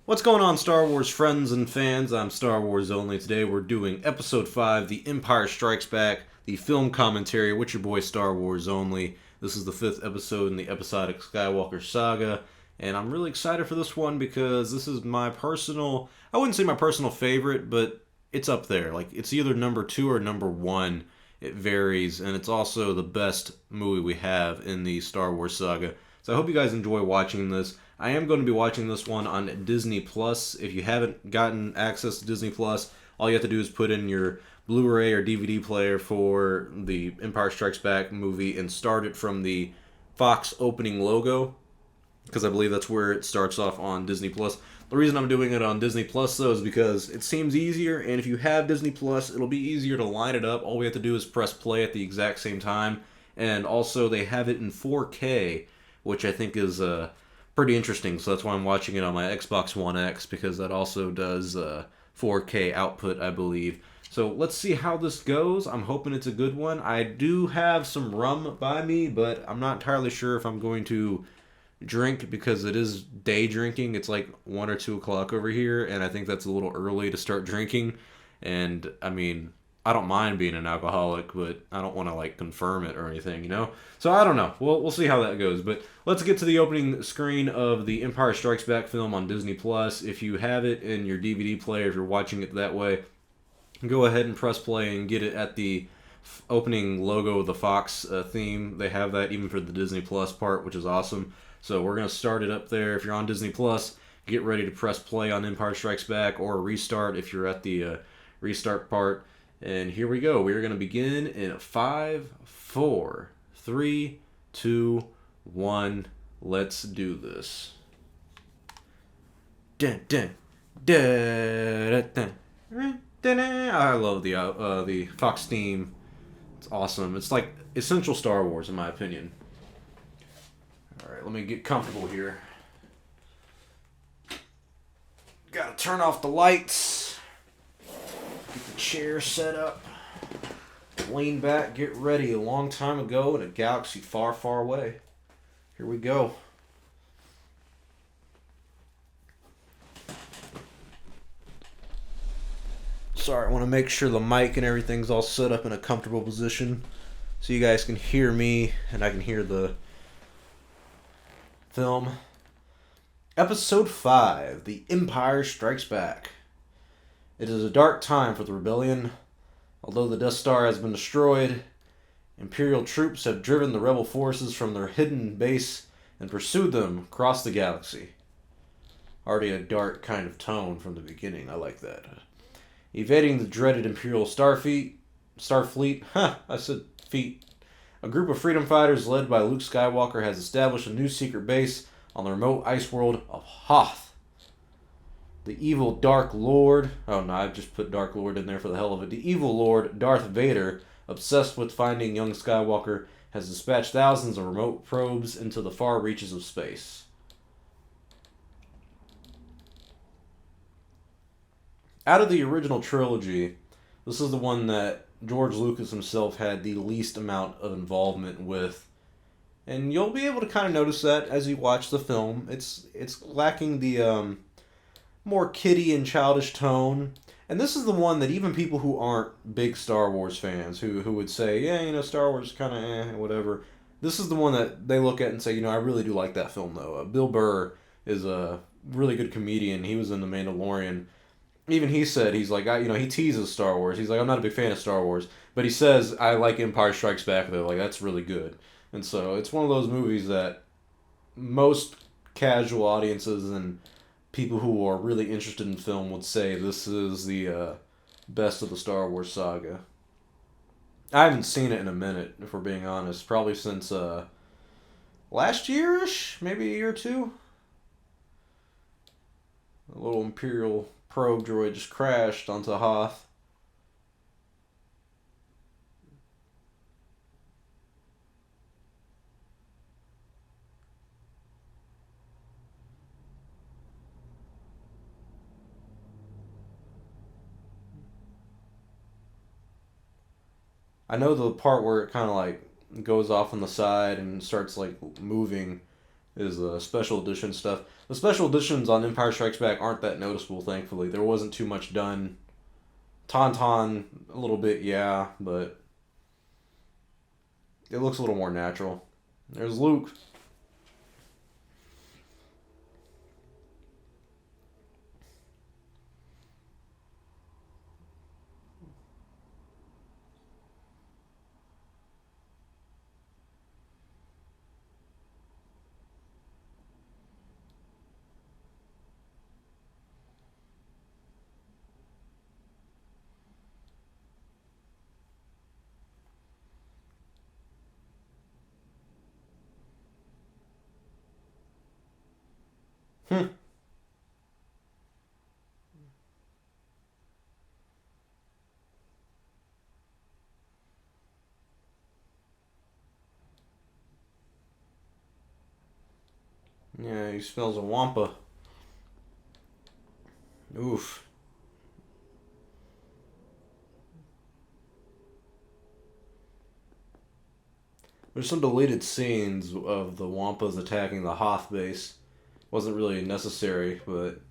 What's going on, Star Wars friends and fans? I'm Star Wars Only. Today we're doing Episode 5, The Empire Strikes Back, the film commentary with your boy Star Wars Only. This is the 5th episode in the episodic Skywalker saga, and I'm really excited for this one because this is my personal, I wouldn't say my personal favorite, but it's up there. Like, it's either number 2 or number 1. It varies, and it's also the best movie we have in the Star Wars saga. So I hope you guys enjoy watching this. I am going to be watching this one on Disney Plus. If you haven't gotten access to Disney Plus, all you have to do is put in your Blu-ray or DVD player for the Empire Strikes Back movie and start it from the Fox opening logo, because I believe that's where it starts off on Disney Plus. The reason I'm doing it on Disney Plus, though, is because it seems easier, and if you have Disney Plus, it'll be easier to line it up. All we have to do is press play at the exact same time, and also they have it in 4K, which I think is pretty interesting. So that's why I'm watching it on my Xbox One X, because that also does 4K output, I believe. So let's see how this goes. I'm hoping it's a good one. I do have some rum by me, but I'm not entirely sure if I'm going to drink because it is day drinking. It's like 1 or 2 o'clock over here, and I think that's a little early to start drinking. And I mean, I don't mind being an alcoholic, but I don't want to like confirm it or anything, you know? So I don't know. We'll see how that goes. But let's get to the opening screen of the Empire Strikes Back film on Disney Plus. If you have it in your DVD player, if you're watching it that way, go ahead and press play and get it at the opening logo of the Fox theme. They have that even for the Disney Plus part, which is awesome. So we're going to start it up there. If you're on Disney Plus, get ready to press play on Empire Strikes Back, or restart if you're at the restart part. And here we go. We're going to begin in 5, 4, 3, 2, 1. Let's do this. Dun, dun, dun, dun, dun, dun. I love the Fox theme. It's awesome. It's like essential Star Wars in my opinion. All right, let me get comfortable here. Gotta turn off the lights. Get the chair set up. Lean back, get ready. A long time ago in a galaxy far, far away. Here we go. Sorry, I want to make sure the mic and everything's all set up in a comfortable position so you guys can hear me and I can hear the film. Episode 5, The Empire Strikes Back. It is a dark time for the rebellion. Although the Death Star has been destroyed, Imperial troops have driven the rebel forces from their hidden base and pursued them across the galaxy. Already a dark kind of tone from the beginning. I like that. Evading the dreaded Imperial Starfleet, I said feet. A group of freedom fighters led by Luke Skywalker has established a new secret base on the remote ice world of Hoth. The evil Dark Lord, oh no, I've just put Dark Lord in there for the hell of it. The evil Lord, Darth Vader, obsessed with finding young Skywalker, has dispatched thousands of remote probes into the far reaches of space. Out of the original trilogy, this is the one that George Lucas himself had the least amount of involvement with. And you'll be able to kind of notice that as you watch the film. It's lacking the more kiddie and childish tone. And this is the one that even people who aren't big Star Wars fans, who would say, yeah, you know, Star Wars is kind of whatever. This is the one that they look at and say, you know, I really do like that film, though. Bill Burr is a really good comedian. He was in The Mandalorian. Even he said, he's like, he teases Star Wars. He's like, I'm not a big fan of Star Wars. But he says, I like Empire Strikes Back, though. Like, that's really good. And so it's one of those movies that most casual audiences and people who are really interested in film would say this is the best of the Star Wars saga. I haven't seen it in a minute, if we're being honest. Probably since last year-ish? Maybe a year or two? A little Imperial probe droid just crashed onto Hoth. I know the part where it kind of like goes off on the side and starts like moving. is special edition stuff. The special editions on Empire Strikes Back aren't that noticeable, thankfully. There wasn't too much done. Tauntaun, a little bit, yeah, but it looks a little more natural. There's Luke. Hmm. Yeah, he smells a wampa. Oof. There's some deleted scenes of the wampas attacking the Hoth base. Wasn't really necessary, but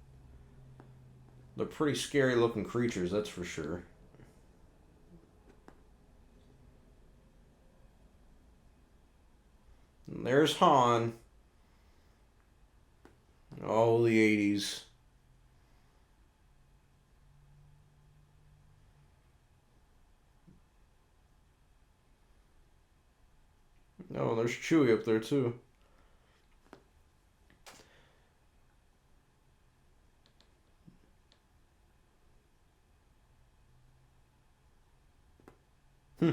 they're pretty scary looking creatures, that's for sure. And there's Han. All the 80s. Oh, there's Chewie up there too. Hmm.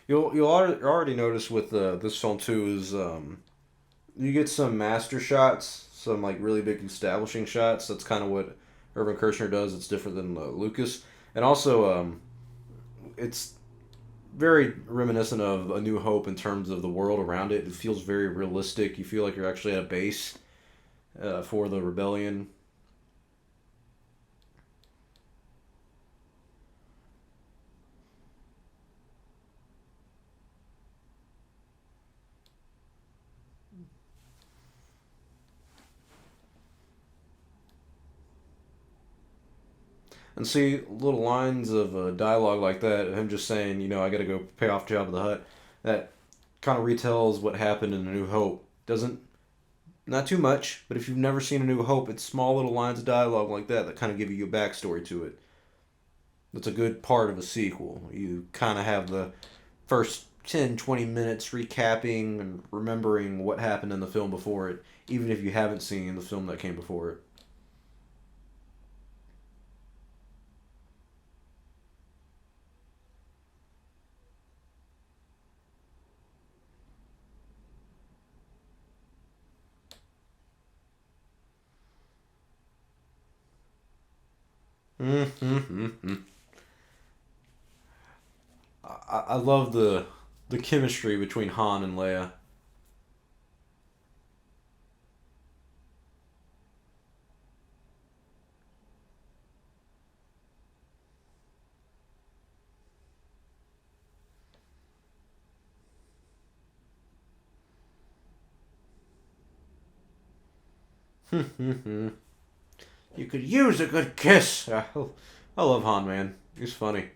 You'll already notice with this film too is you get some master shots, some like really big establishing shots. That's kind of what Irvin Kershner does. It's different than Lucas, and also it's very reminiscent of A New Hope in terms of the world around it. It feels very realistic. You feel like you're actually at a base for the rebellion. And see little lines of dialogue like that, him just saying, I got to go pay off Jabba the Hutt. That kind of retells what happened in A New Hope. Doesn't Not too much, but if you've never seen A New Hope, it's small little lines of dialogue like that that kind of give you a backstory to it. That's a good part of a sequel. You kind of have the first 10, 20 minutes recapping and remembering what happened in the film before it, even if you haven't seen the film that came before it. Mm-hmm. I love the chemistry between Han and Leia. You could use a good kiss. I love Han, man. He's funny.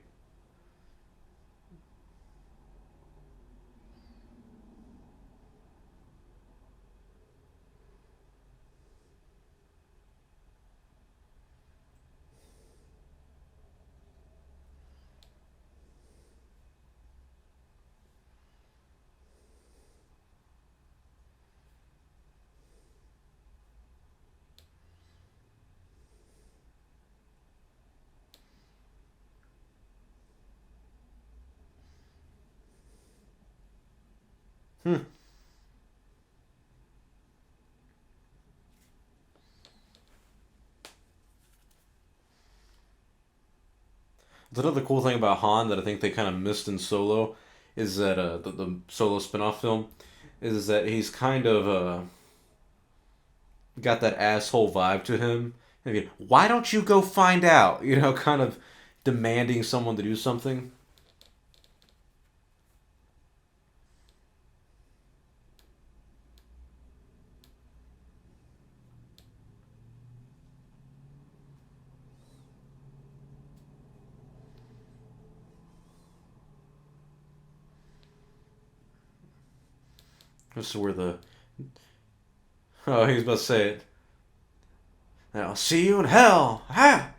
Hmm. That's another cool thing about Han that I think they kind of missed in Solo is that the Solo spin-off film is that he's kind of got that asshole vibe to him. I mean, why don't you go find out? Kind of demanding someone to do something. This is where the oh, he was about to say it. I'll see you in hell. Ha!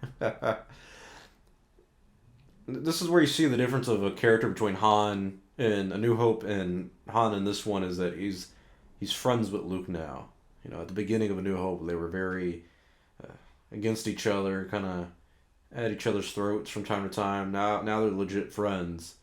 This is where you see the difference of a character between Han in A New Hope and Han in this one is that he's friends with Luke now. You know, at the beginning of A New Hope, they were very uh, against each other, kind of at each other's throats from time to time. Now they're legit friends.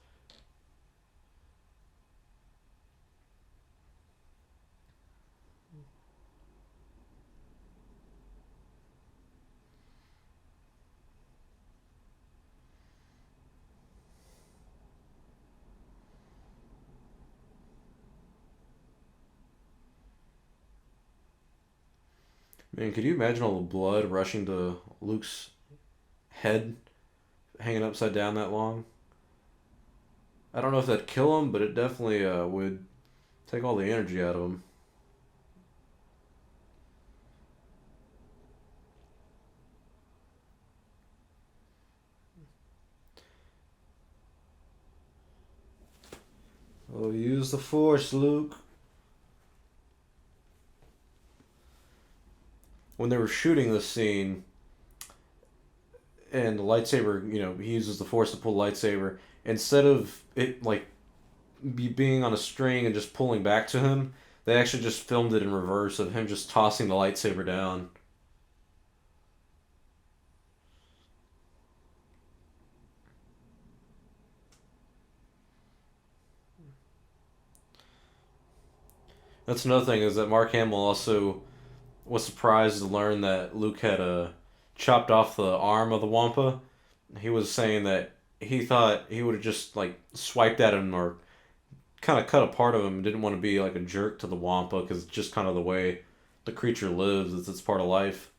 Man, could you imagine all the blood rushing to Luke's head, hanging upside down that long? I don't know if that'd kill him, but it definitely would take all the energy out of him. Oh, use the Force, Luke. When they were shooting this scene, and the lightsaber, he uses the Force to pull the lightsaber, instead of it, like, being on a string and just pulling back to him, they actually just filmed it in reverse of him just tossing the lightsaber down. That's another thing is that Mark Hamill also was surprised to learn that Luke had chopped off the arm of the Wampa. He was saying that he thought he would have just like swiped at him or kind of cut a part of him and didn't want to be like a jerk to the Wampa because it's just kind of the way the creature lives. It's part of life.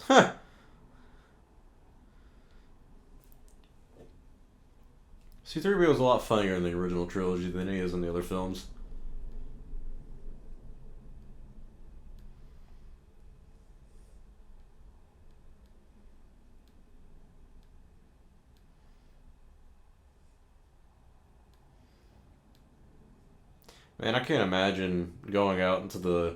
Huh. C-3PO is a lot funnier in the original trilogy than he is in the other films. Man, I can't imagine going out into the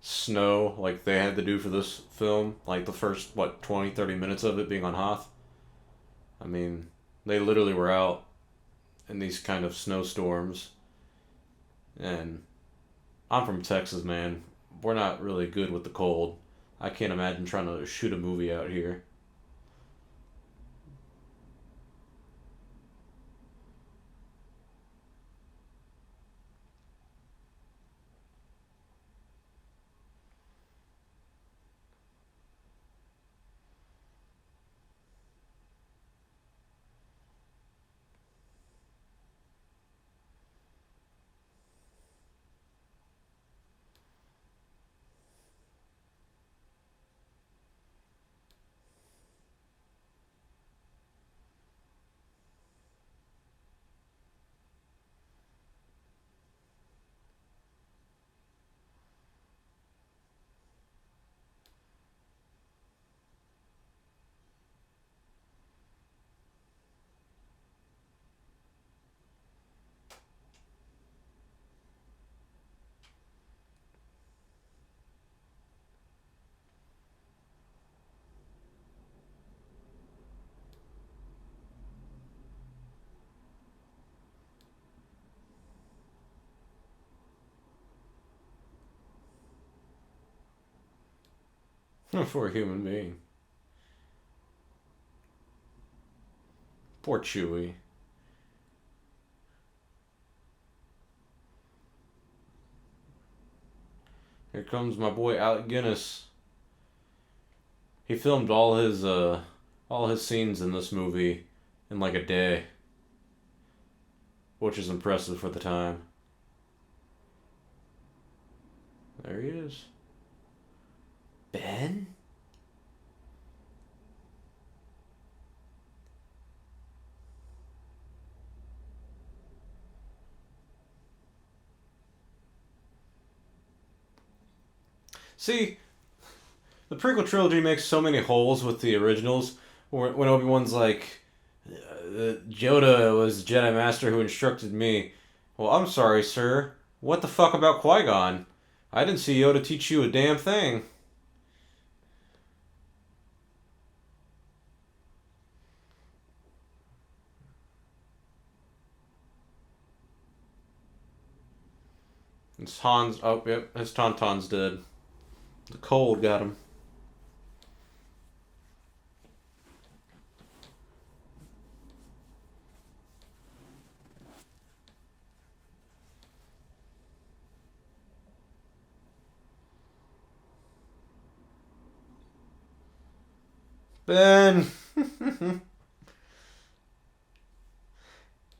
snow like they had to do for this film, like the first, what, 20, 30 minutes of it being on Hoth. I mean, they literally were out in these kind of snowstorms, and I'm from Texas, man. We're not really good with the cold. I can't imagine trying to shoot a movie out here. For a human being. Poor Chewie. Here comes my boy Alec Guinness. He filmed all his scenes in this movie in like a day. which is impressive for the time. There he is. Ben? See, the prequel trilogy makes so many holes with the originals. When Obi-Wan's like, Yoda was the Jedi Master who instructed me. Well, I'm sorry, sir. What the fuck about Qui-Gon? I didn't see Yoda teach you a damn thing. It's Han's. Oh, yep, his Tauntaun's dead. The cold got him. Ben!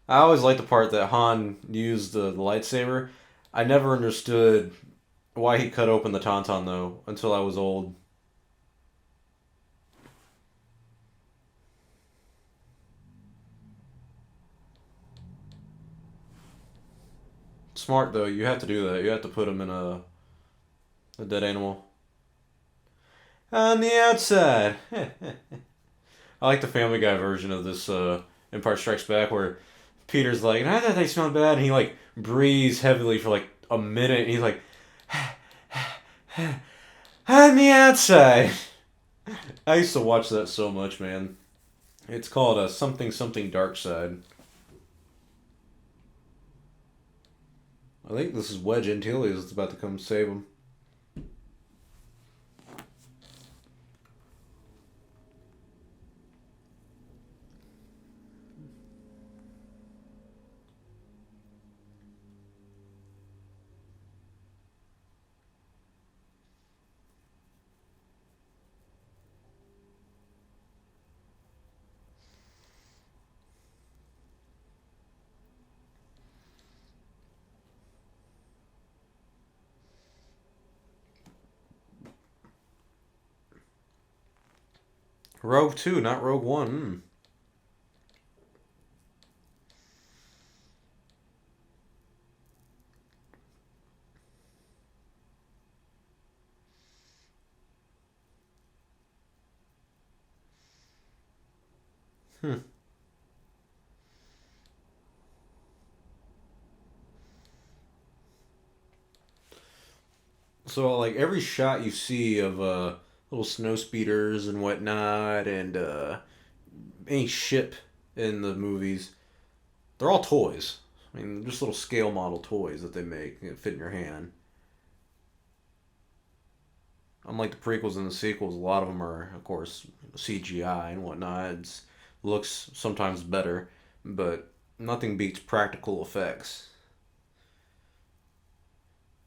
I always liked the part that Han used the lightsaber. I never understood why he cut open the Tauntaun, though, until I was old. Smart, though. You have to do that. You have to put him in a dead animal. On the outside. I like the Family Guy version of this Empire Strikes Back where Peter's like, I thought they smelled bad, and he like breathes heavily for like a minute, and he's like, on the outside. I used to watch that so much, man. It's called a something something dark side. I think this is Wedge Antilles that's about to come save him. Rogue 2, not Rogue 1. Hmm. So, like, every shot you see of little snow speeders and whatnot, and any ship in the movies, they're all toys. I mean, just little scale model toys that they make that fit in your hand. Unlike the prequels and the sequels, a lot of them are, of course, CGI and whatnot. It looks sometimes better, but nothing beats practical effects.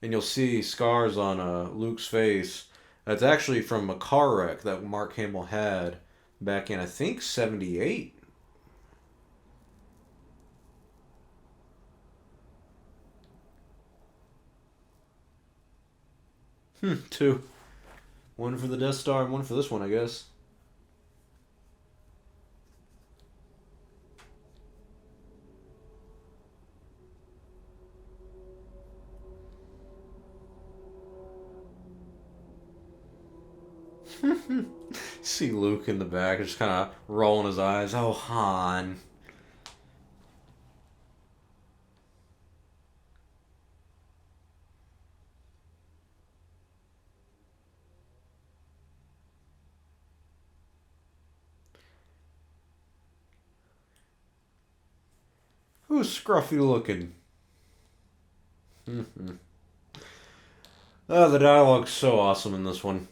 And you'll see scars on Luke's face. That's actually from a car wreck that Mark Hamill had back in, I think, 78. Two. One for the Death Star and one for this one, I guess. See Luke in the back, just kind of rolling his eyes. Oh, Han. Who's scruffy looking? Oh, the dialogue's so awesome in this one.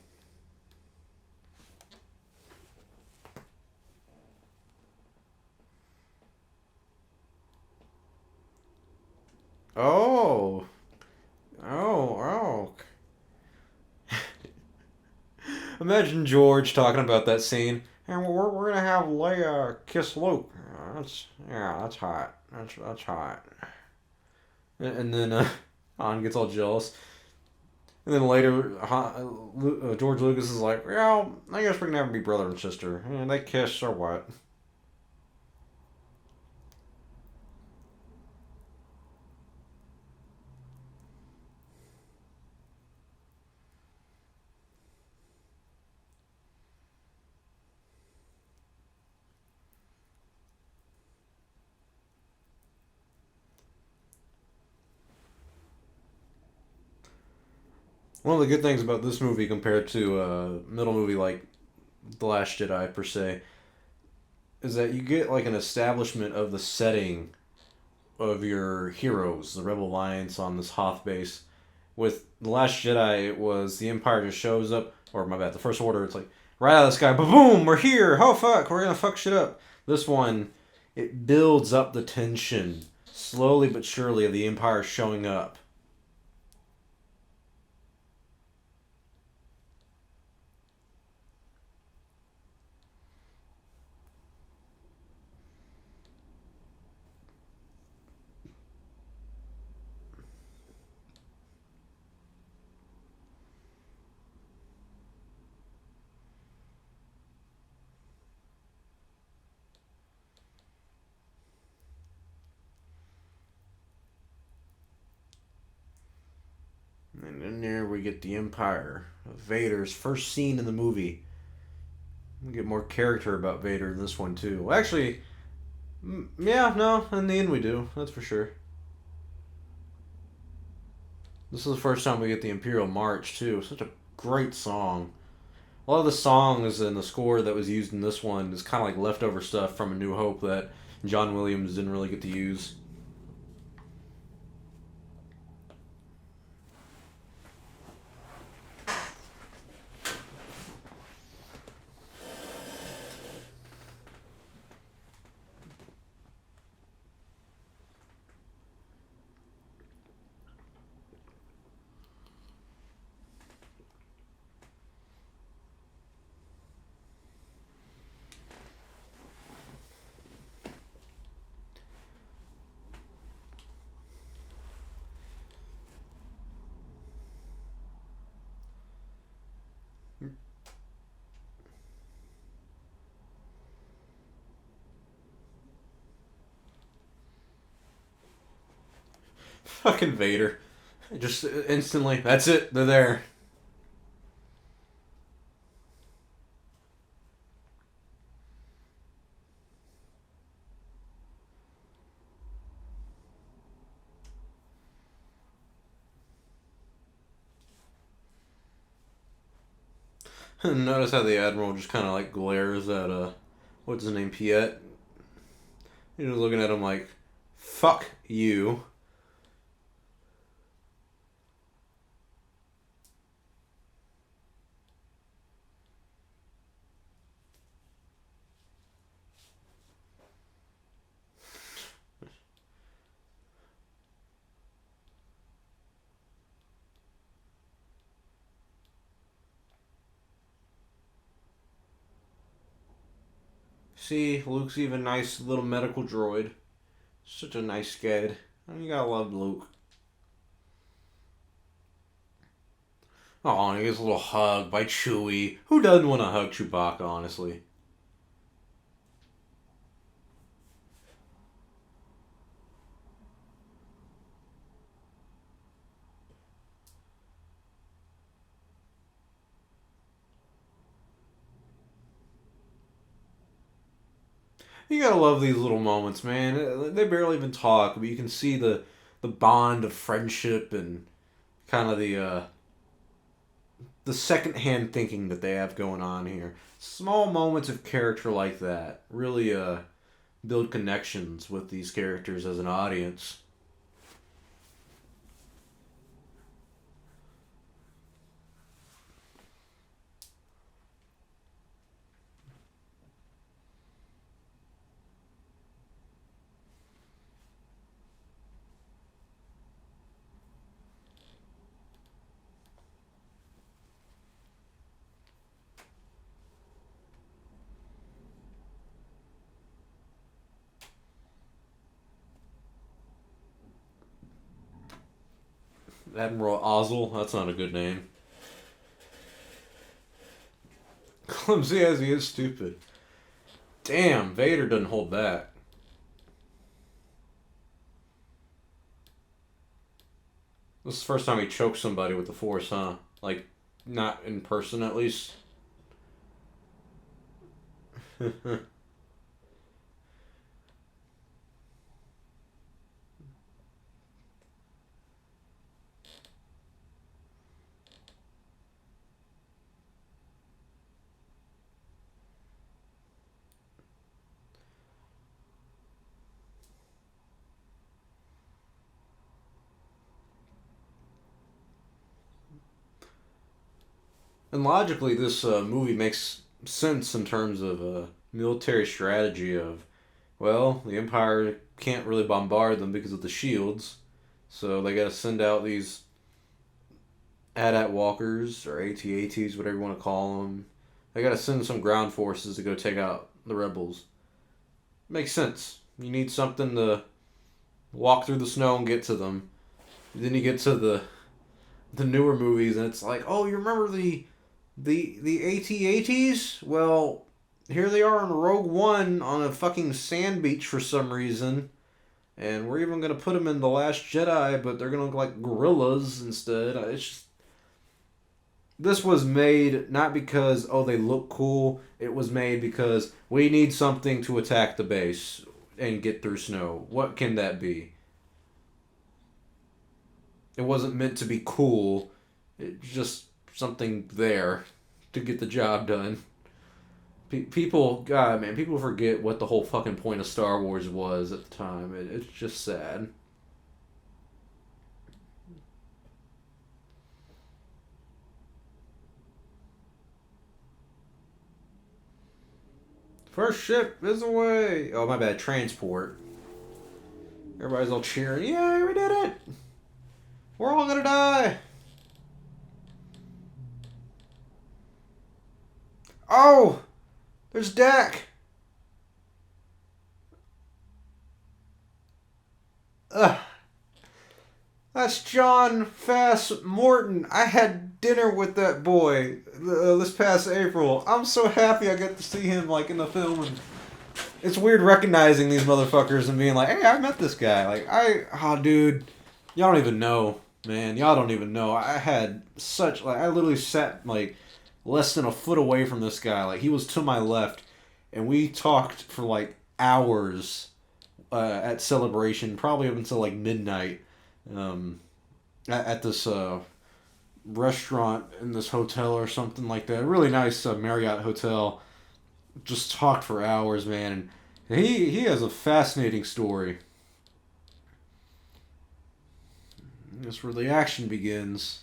Oh. Oh, oh. Imagine George talking about that scene. And we're going to have Leia kiss Luke. that's hot. That's hot. And then Han gets all jealous. And then later, George Lucas is like, well, I guess we can never be brother and sister. And they kiss or what? One of the good things about this movie compared to a middle movie like The Last Jedi, per se, is that you get like an establishment of the setting of your heroes, the Rebel Alliance on this Hoth base. With The Last Jedi, it was the Empire just shows up, or my bad, the First Order, it's like, right out of the sky, boom, we're here, oh fuck, we're gonna fuck shit up. This one, it builds up the tension, slowly but surely, of the Empire showing up. And then there we get the Empire. Vader's first scene in the movie. We get more character about Vader in this one, too. Well, actually, yeah, no, in the end we do. That's for sure. This is the first time we get the Imperial March, too. Such a great song. A lot of the songs and the score that was used in this one is kind of like leftover stuff from A New Hope that John Williams didn't really get to use. Fucking Vader. Just instantly, that's it, they're there. Notice how the Admiral just kind of like glares at, what's his name, Piet? He's just looking at him like, fuck you. See, Luke's even nice little medical droid. Such a nice kid. You gotta love Luke. Oh, and he gets a little hug by Chewie. Who doesn't want to hug Chewbacca, honestly? You gotta love these little moments, man. They barely even talk, but you can see the bond of friendship and kind of the secondhand thinking that they have going on here. Small moments of character like that really build connections with these characters as an audience. Admiral Ozzel. That's not a good name. Clumsy as he is stupid. Damn, Vader doesn't hold back. This is the first time he choked somebody with the Force, huh? Like, not in person at least. And logically, this movie makes sense in terms of military strategy of, well, the Empire can't really bombard them because of the shields, so they gotta send out these AT-AT walkers, or AT-ATs, whatever you want to call them. They gotta send some ground forces to go take out the rebels. Makes sense. You need something to walk through the snow and get to them. Then you get to the newer movies, and it's like, oh, you remember the AT-ATs? Well, here they are in Rogue One on a fucking sand beach for some reason. And we're even going to put them in The Last Jedi, but they're going to look like gorillas instead. It's just... This was made not because, oh, they look cool. It was made because we need something to attack the base and get through snow. What can that be? It wasn't meant to be cool. It's just something there to get the job done. People, God, man, people forget what the whole fucking point of Star Wars was at the time. It's just sad. First ship is away. Oh, my bad. Transport. Everybody's all cheering. Yay, we did it. We're all gonna die. Oh, there's Dak. Ugh. That's John Fass Morton. I had dinner with that boy this past April. I'm so happy I get to see him like in the film. And it's weird recognizing these motherfuckers and being like, hey, I met this guy. Dude, y'all don't even know, man. Y'all don't even know. I literally sat like less than a foot away from this guy. Like, he was to my left, and we talked for like hours at Celebration, probably up until like midnight, at this restaurant in this hotel or something like that. Really nice Marriott hotel. Just talked for hours, man. And he has a fascinating story. That's where the action begins.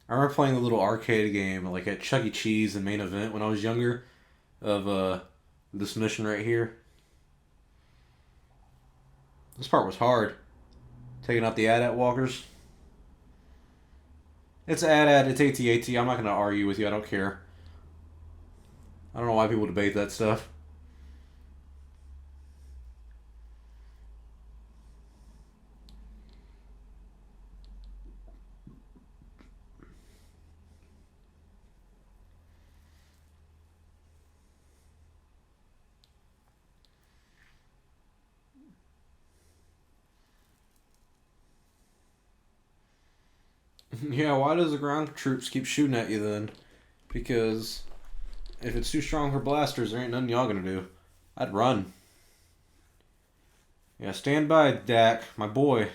I remember playing the little arcade game like at Chuck E. Cheese and Main Event when I was younger of this mission right here. This part was hard. Taking out the AT-AT walkers. It's AT-AT, it's AT-AT. I'm not going to argue with you. I don't care. I don't know why people debate that stuff. Yeah, why does the ground troops keep shooting at you then? Because if it's too strong for blasters, there ain't nothing y'all gonna do. I'd run. Yeah, stand by, Dak, my boy.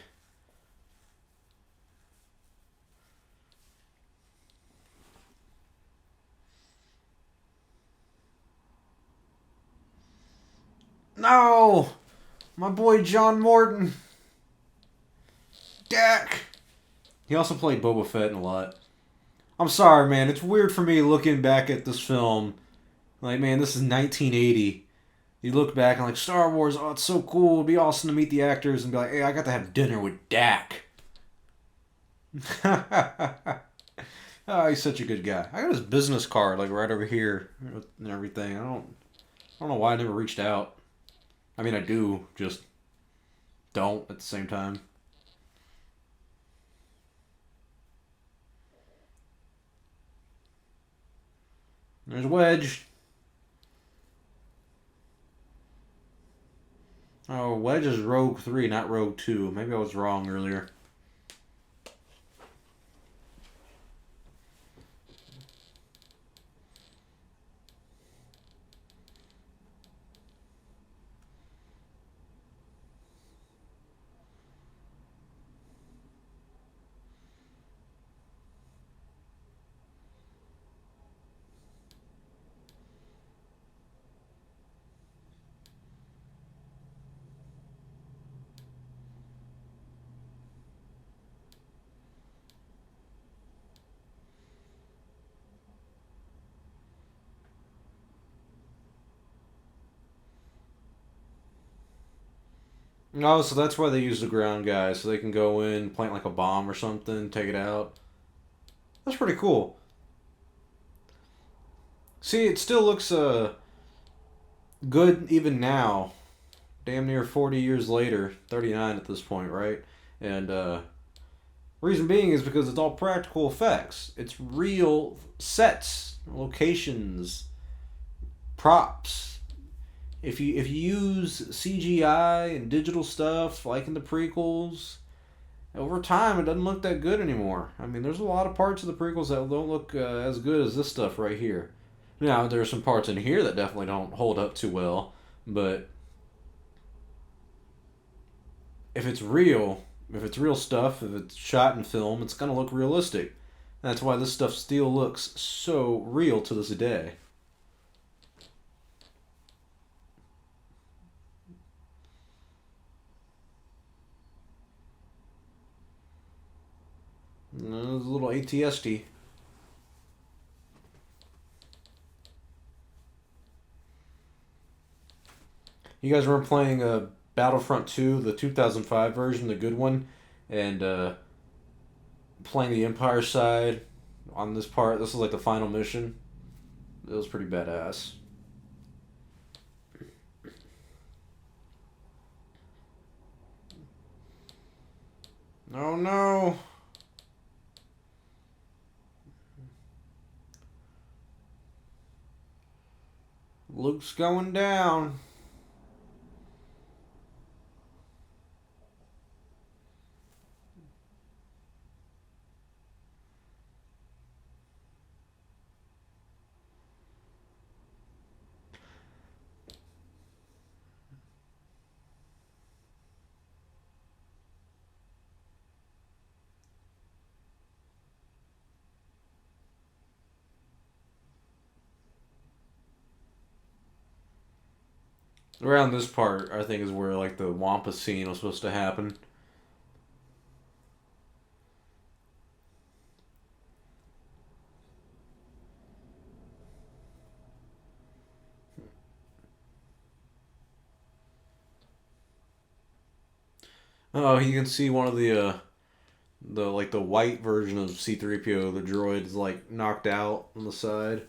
No! My boy John Morton. Dak! He also played Boba Fett in a lot. I'm sorry, man. It's weird for me looking back at this film. Like, man, this is 1980. You look back and like, Star Wars, oh, it's so cool. It'd be awesome to meet the actors and be like, hey, I got to have dinner with Dak. Oh, he's such a good guy. I got his business card like right over here and everything. I don't don't know why I never reached out. I mean, I do, just don't at the same time. There's Wedge. Oh, Wedge is Rogue 3, not Rogue 2. Maybe I was wrong earlier. Oh, so that's why they use the ground guys, so they can go in, plant like a bomb or something, take it out. That's pretty cool. See, it still looks good even now. Damn near 40 years later, 39 at this point, right? And reason being is because it's all practical effects. It's real sets, locations, props. If you use CGI and digital stuff like in the prequels, over time it doesn't look that good anymore. I mean, there's a lot of parts of the prequels that don't look as good as this stuff right here. Now, there are some parts in here that definitely don't hold up too well, but if it's real stuff, if it's shot in film, it's gonna look realistic. That's why this stuff still looks so real to this day. There's a little ATST. You guys were playing Battlefront 2, the 2005 version, the good one, and playing the Empire side on this part. This is like the final mission. It was pretty badass. Oh no! Luke's going down. Around this part, I think, is where like the Wampa scene was supposed to happen. Oh, you can see one of the like the white version of C-3PO, the droid is like knocked out on the side.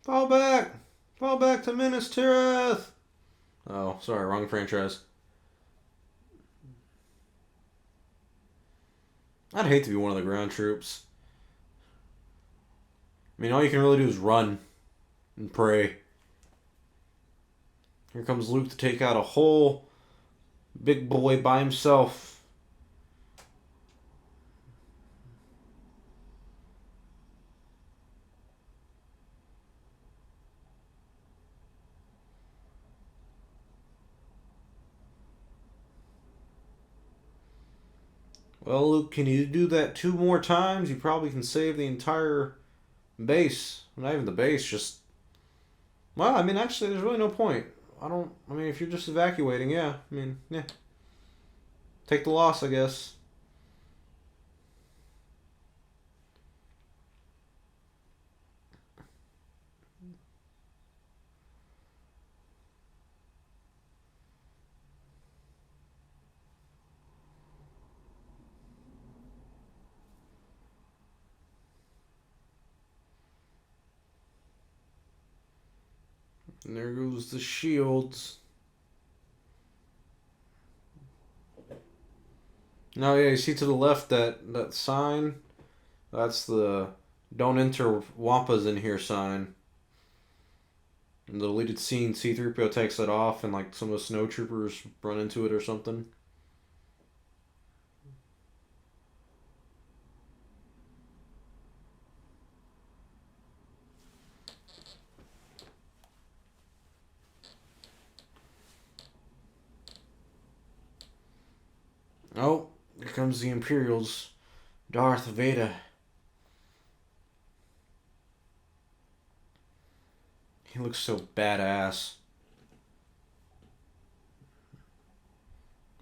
Fall back! Fall back to Minas Tirith! Oh, sorry, wrong franchise. I'd hate to be one of the ground troops. I mean, all you can really do is run and pray. Here comes Luke to take out a whole big boy by himself. Well, Luke, can you do that 2 more times? You probably can save the entire base. Not even the base, just. Well, I mean, actually, there's really no point. I mean, if you're just evacuating, yeah. I mean, yeah. Take the loss, I guess. And there goes the shields. Now, yeah, you see to the left that sign? That's the "Don't enter Wampas in here" sign. In the deleted scene, C-3PO takes that off, and like some of the snow troopers run into it or something. Oh, here comes the Imperials. Darth Vader. He looks so badass.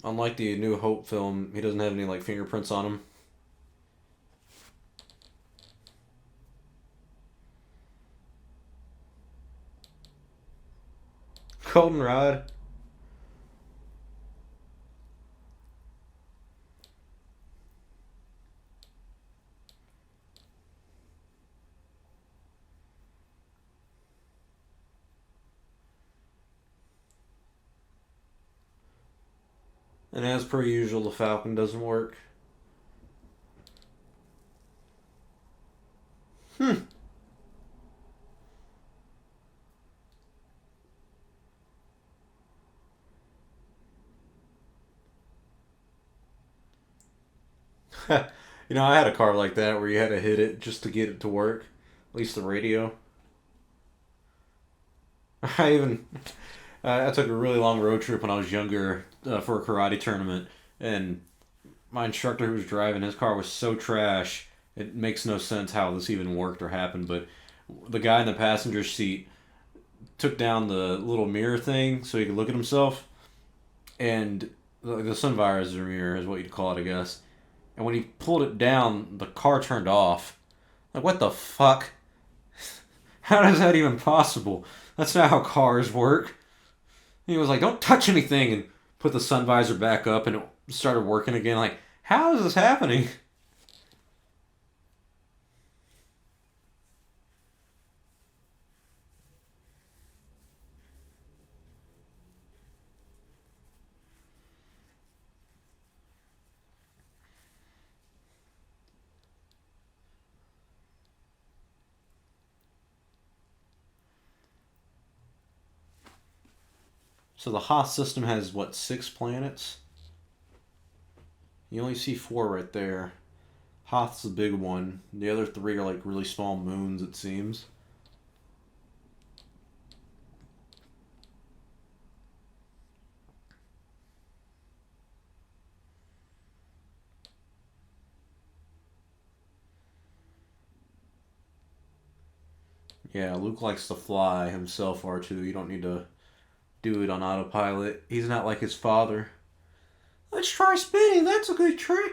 Unlike the New Hope film, he doesn't have any like fingerprints on him. Goldenrod. And as per usual, the Falcon doesn't work. Hmm. You know, I had a car like that where you had to hit it just to get it to work. At least the radio. I even I took a really long road trip when I was younger for a karate tournament, and my instructor who was driving his car was so trash. It makes no sense how this even worked or happened, but the guy in the passenger seat took down the little mirror thing so he could look at himself, and the sun visor mirror is what you'd call it, I guess. And when he pulled it down, the car turned off. Like, what the fuck? How is that even possible? That's not how cars work. He was like, "Don't touch anything," and put the sun visor back up, and it started working again. Like, how is this happening? So the Hoth system has what, 6 planets? You only see 4 right there. Hoth's the big one. The other 3 are like really small moons, it seems. Yeah, Luke likes to fly himself, R2. You don't need to do it on autopilot. He's not like his father. Let's try spinning. That's a good trick.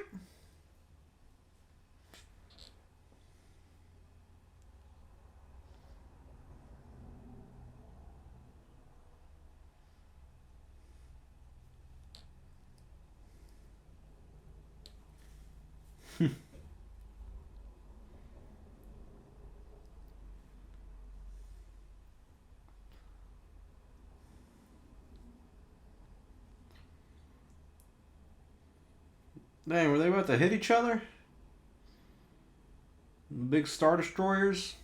Dang, were they about to hit each other? The big Star Destroyers?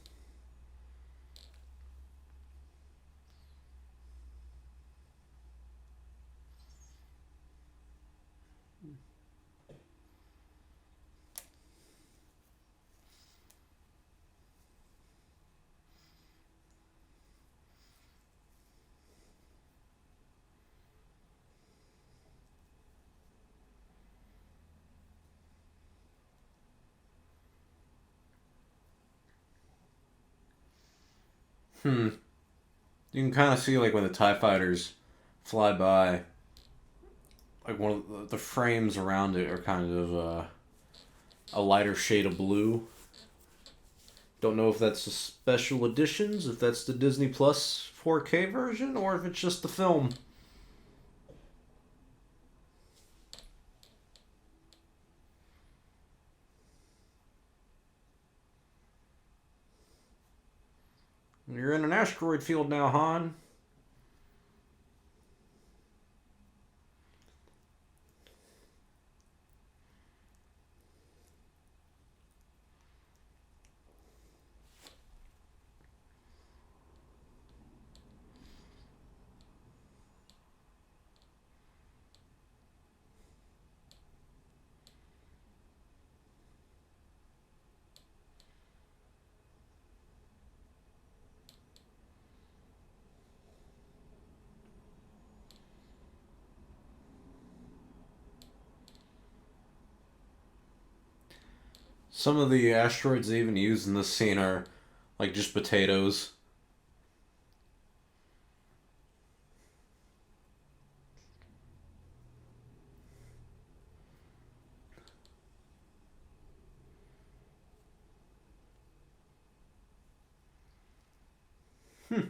Hmm. You can kind of see, like, when the TIE fighters fly by, like, one of the frames around it are kind of a lighter shade of blue. Don't know if that's the special editions, if that's the Disney Plus 4K version, or if it's just the film. You're in an asteroid field now, Han. Some of the asteroids they even use in this scene are like just potatoes. Hmm.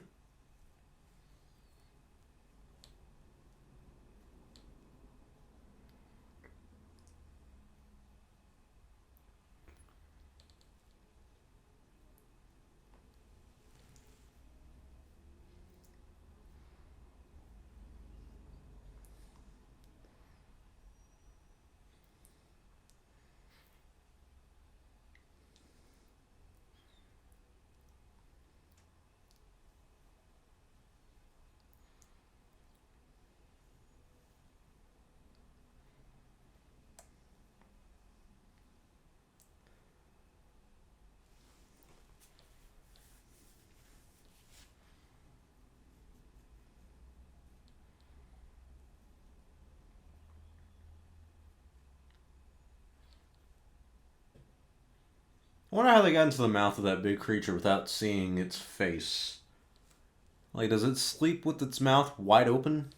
I wonder how they got into the mouth of that big creature without seeing its face. Like, does it sleep with its mouth wide open?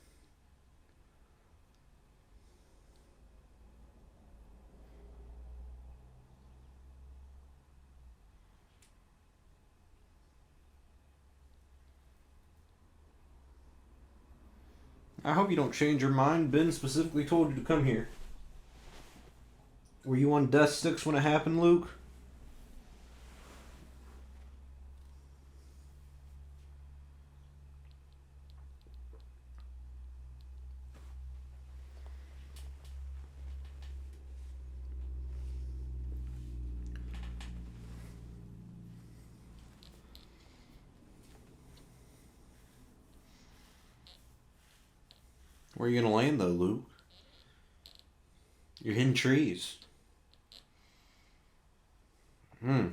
I hope you don't change your mind. Ben specifically told you to come here. Were you on Death Sticks when it happened, Luke? Where are you gonna land though, Luke? You're hitting trees. Hmm.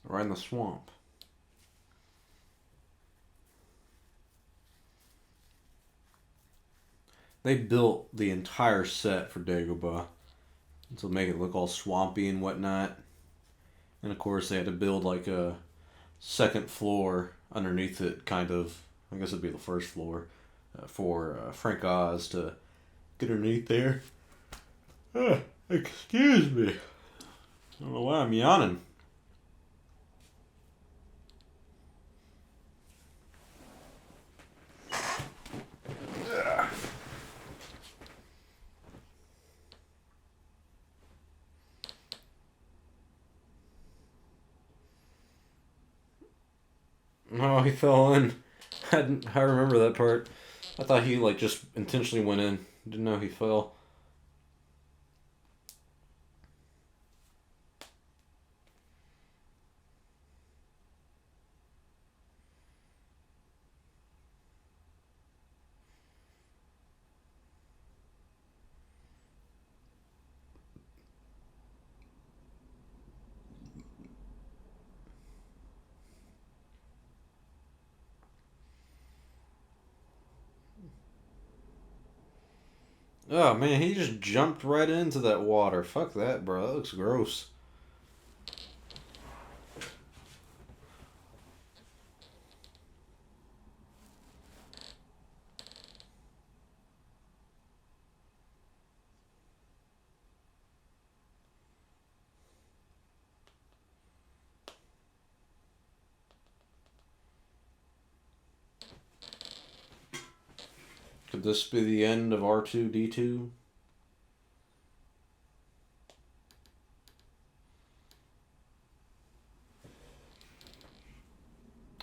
Right in the swamp. They built the entire set for Dagobah to make it look all swampy and whatnot. And of course, they had to build like a second floor underneath it, kind of. I guess it'd be the first floor for Frank Oz to get underneath there. Excuse me. I don't know why I'm yawning. Oh, he fell in. I remember that part. I thought he like just intentionally went in. Didn't know he fell. Oh man, he just jumped right into that water. Fuck that, bro. That looks gross. Could this be the end of R2D2?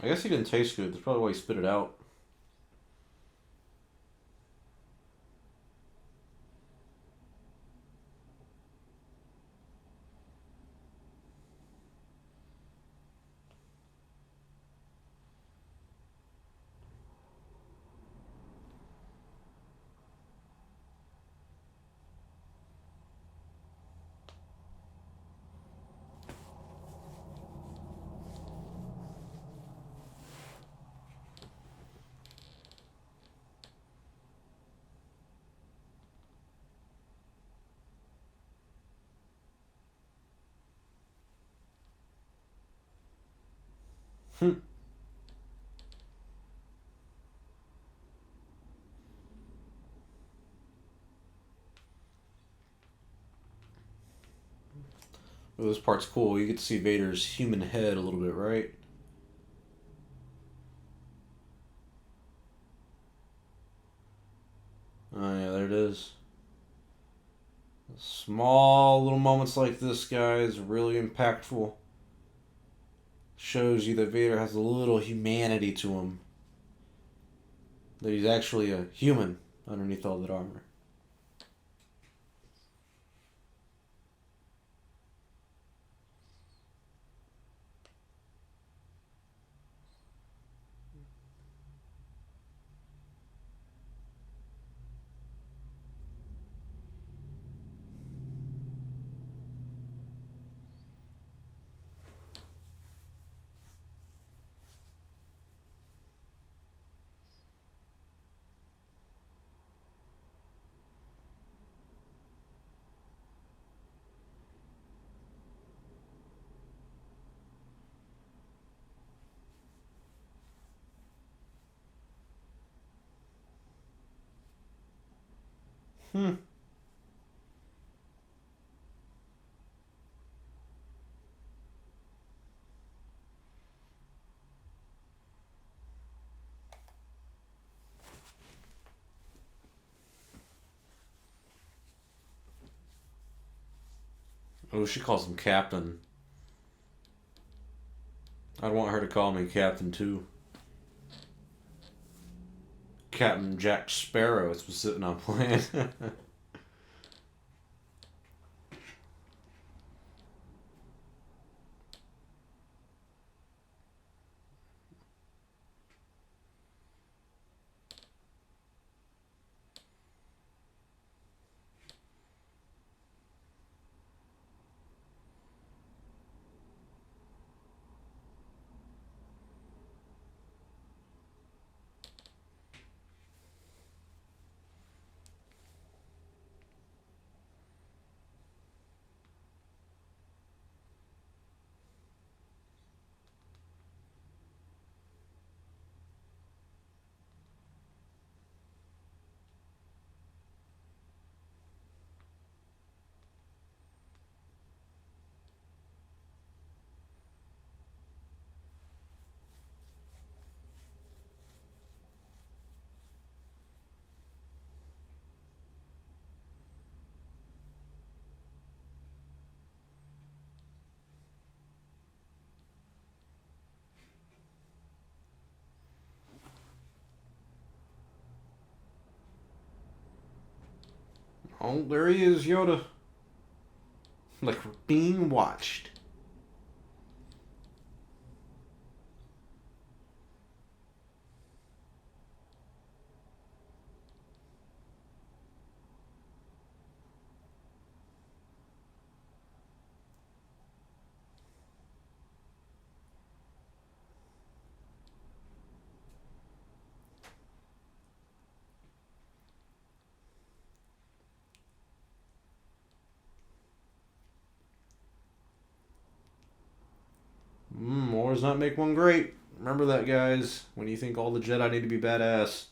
I guess he didn't taste good. That's probably why he spit it out. Well, this part's cool. You get to see Vader's human head a little bit, right? Oh yeah, there it is. Small little moments like this, guys, really impactful. Shows you that Vader has a little humanity to him. That he's actually a human underneath all that armor. Hmm. Oh, she calls him Captain. I'd want her to call me Captain too. Captain Jack Sparrow was sitting on plane. Oh, there he is, Yoda. Like we're being watched. More does not make one great. Remember that, guys. When you think all the Jedi need to be badass.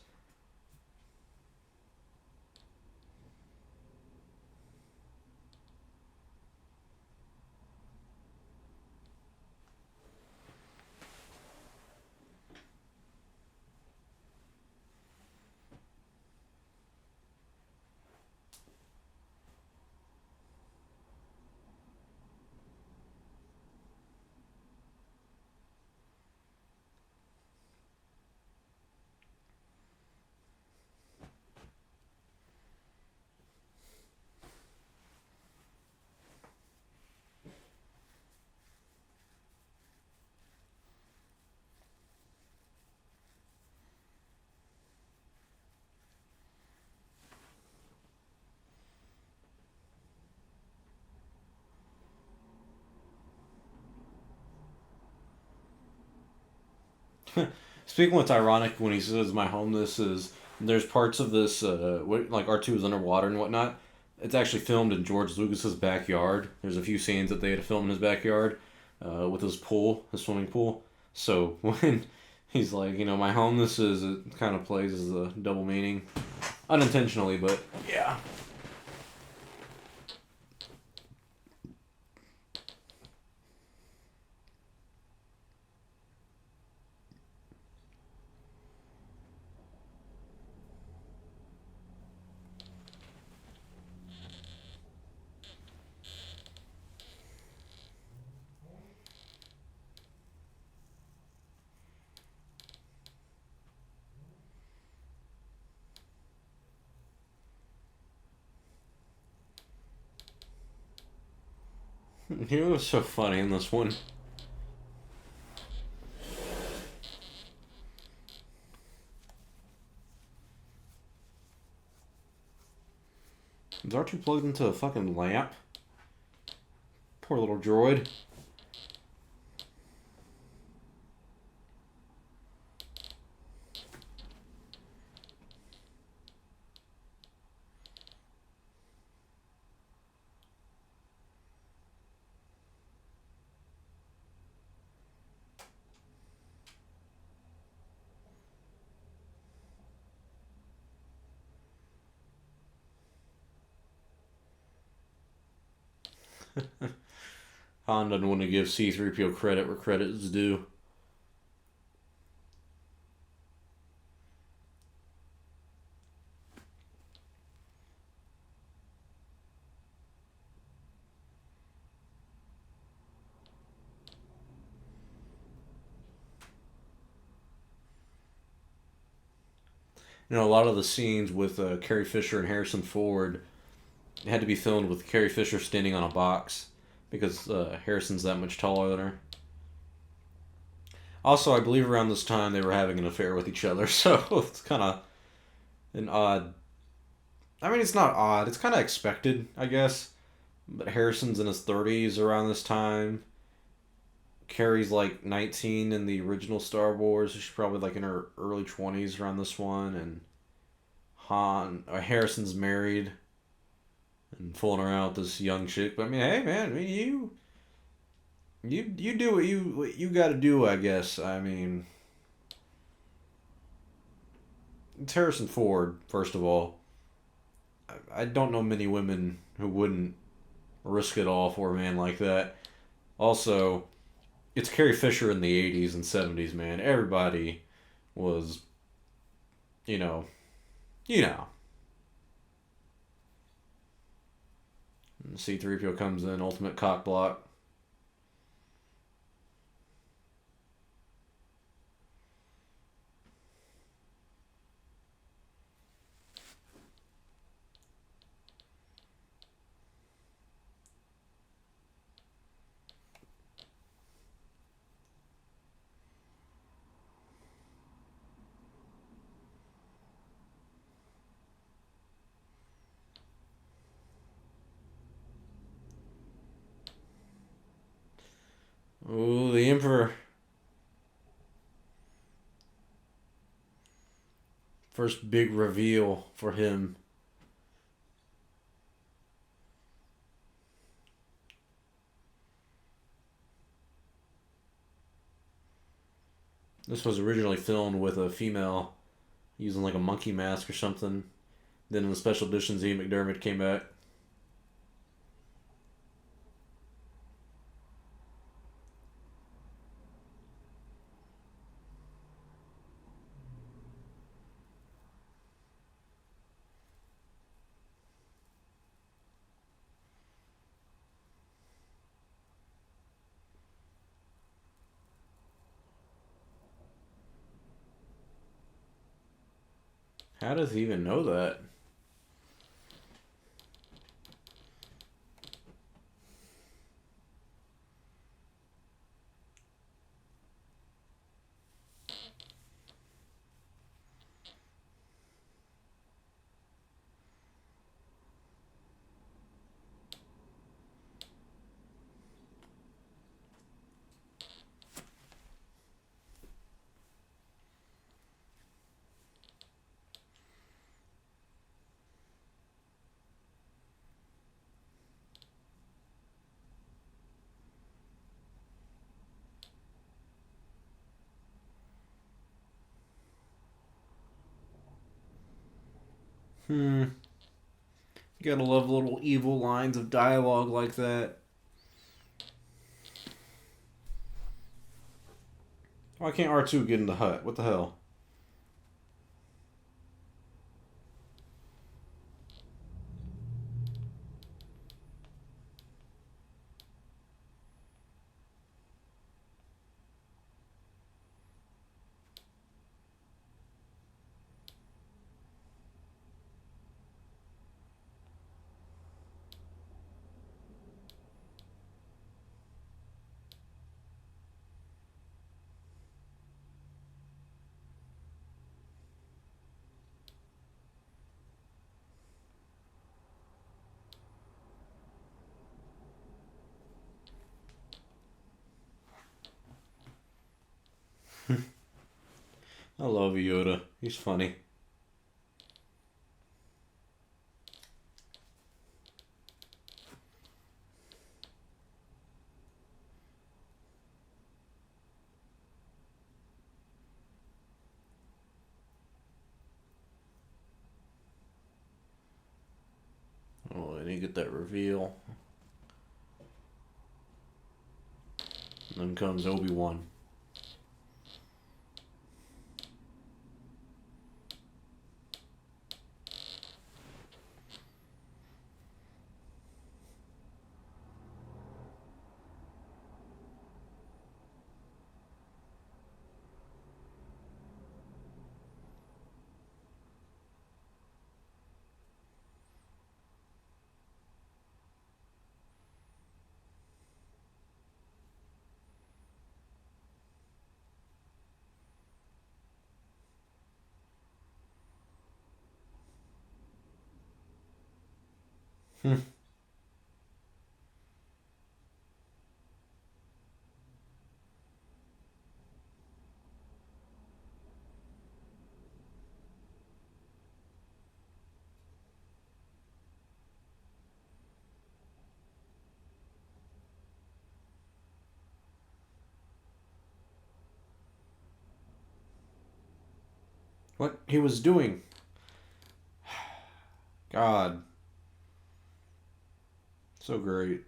Speaking what's ironic when he says my home, this is there's parts of this like R2 is underwater and whatnot. It's actually filmed in George Lucas's backyard. There's a few scenes that they had to film in his backyard with his pool, his swimming pool. So when he's like, my home, this is, it kind of plays as a double meaning. Unintentionally, but yeah. He was so funny in this one. Is R2 plugged into a fucking lamp? Poor little droid. Han doesn't want to give C-3PO credit where credit is due. A lot of the scenes with Carrie Fisher and Harrison Ford had to be filmed with Carrie Fisher standing on a box because Harrison's that much taller than her. Also, I believe around this time they were having an affair with each other, so it's kind of an odd. I mean, it's not odd. It's kind of expected, I guess. But Harrison's in his 30s around this time. Carrie's like 19 in the original Star Wars. She's probably like in her early 20s around this one. And Harrison's married and fooling around with this young chick. But I mean, hey man, I mean you do what you got to do, I guess. I mean, it's Harrison Ford, first of all. I don't know many women who wouldn't risk it all for a man like that. Also, it's Carrie Fisher in the 80s and 70s, man. Everybody was, you know, you know. C-3PO comes in, ultimate cock block. Ooh, the Emperor. First big reveal for him. This was originally filmed with a female using like a monkey mask or something. Then in the special editions, Ian McDermott came back. How does he even know that? You gotta love little evil lines of dialogue like that. Why can't R2 get in the hut? What the hell? I love Yoda. He's funny. Oh, and you get that reveal. And then comes Obi-Wan. What he was doing. God. So great.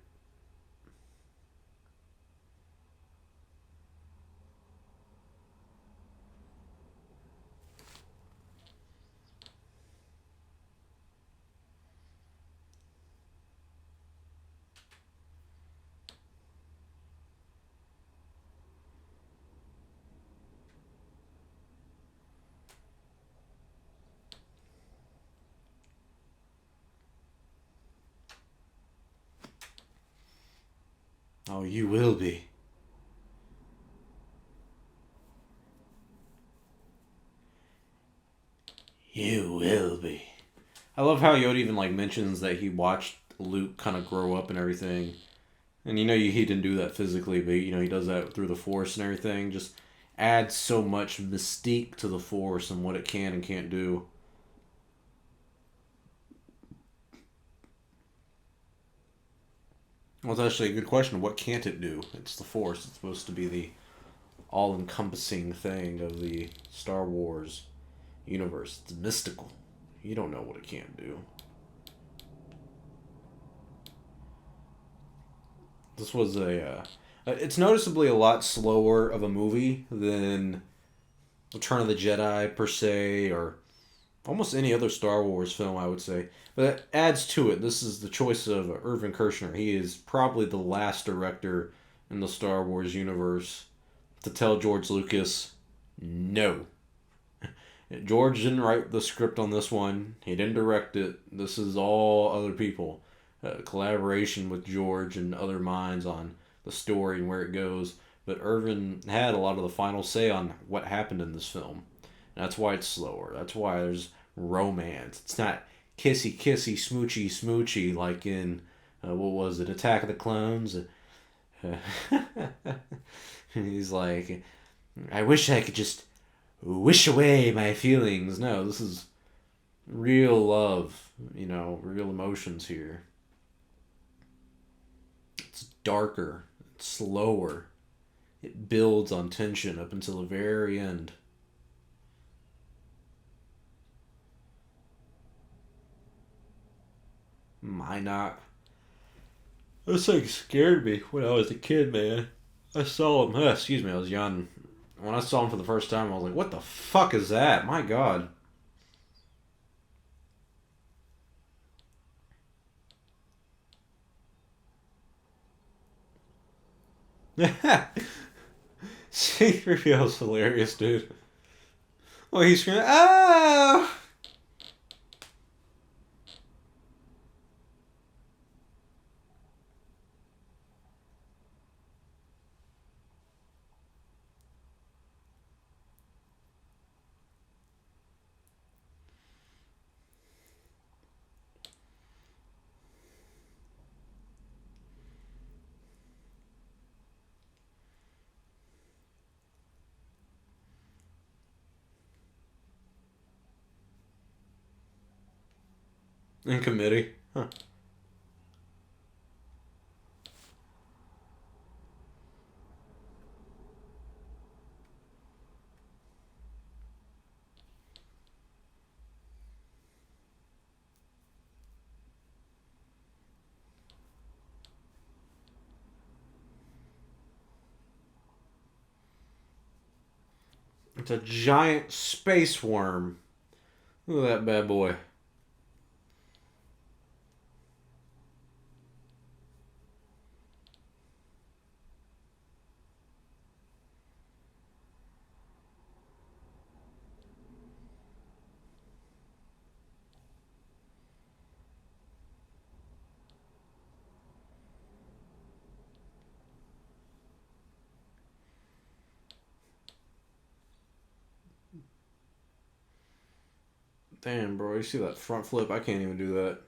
Oh, you will be. You will be. I love how Yoda even like mentions that he watched Luke kind of grow up and everything. And he didn't do that physically, but he does that through the Force and everything. Just adds so much mystique to the Force and what it can and can't do. Well, it's actually a good question. What can't it do? It's the Force. It's supposed to be the all-encompassing thing of the Star Wars universe. It's mystical. You don't know what it can't do. This was it's noticeably a lot slower of a movie than Return of the Jedi per se, or almost any other Star Wars film, I would say. But it adds to it. This is the choice of Irvin Kershner. He is probably the last director in the Star Wars universe to tell George Lucas, no. George didn't write the script on this one. He didn't direct it. This is all other people. Collaboration with George and other minds on the story and where it goes. But Irvin had a lot of the final say on what happened in this film. And that's why it's slower. That's why there's romance. It's not kissy kissy smoochy smoochy like in what was it, Attack of the Clones. He's like, I wish I could just wish away my feelings. No, this is real love, real emotions here. It's darker, it's slower. It builds on tension up until the very end. Minot. This thing scared me when I was a kid, man. I saw him. Excuse me, I was young. When I saw him for the first time, I was like, what the fuck is that? My god. C-3PO's hilarious, dude. Oh, he's screaming, ah! In committee. Huh. It's a giant space worm. Look at that bad boy. Damn, bro, you see that front flip? I can't even do that.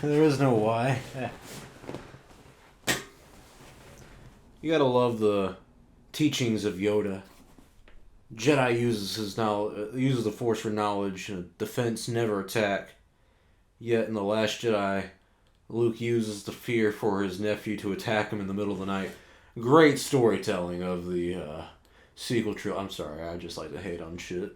There is no why. You gotta love the teachings of Yoda. Jedi uses his knowledge, uses the Force for knowledge, defense, never attack. Yet in the Last Jedi, Luke uses the fear for his nephew to attack him in the middle of the night. Great storytelling of the sequel trilogy. I'm sorry, I just like to hate on shit.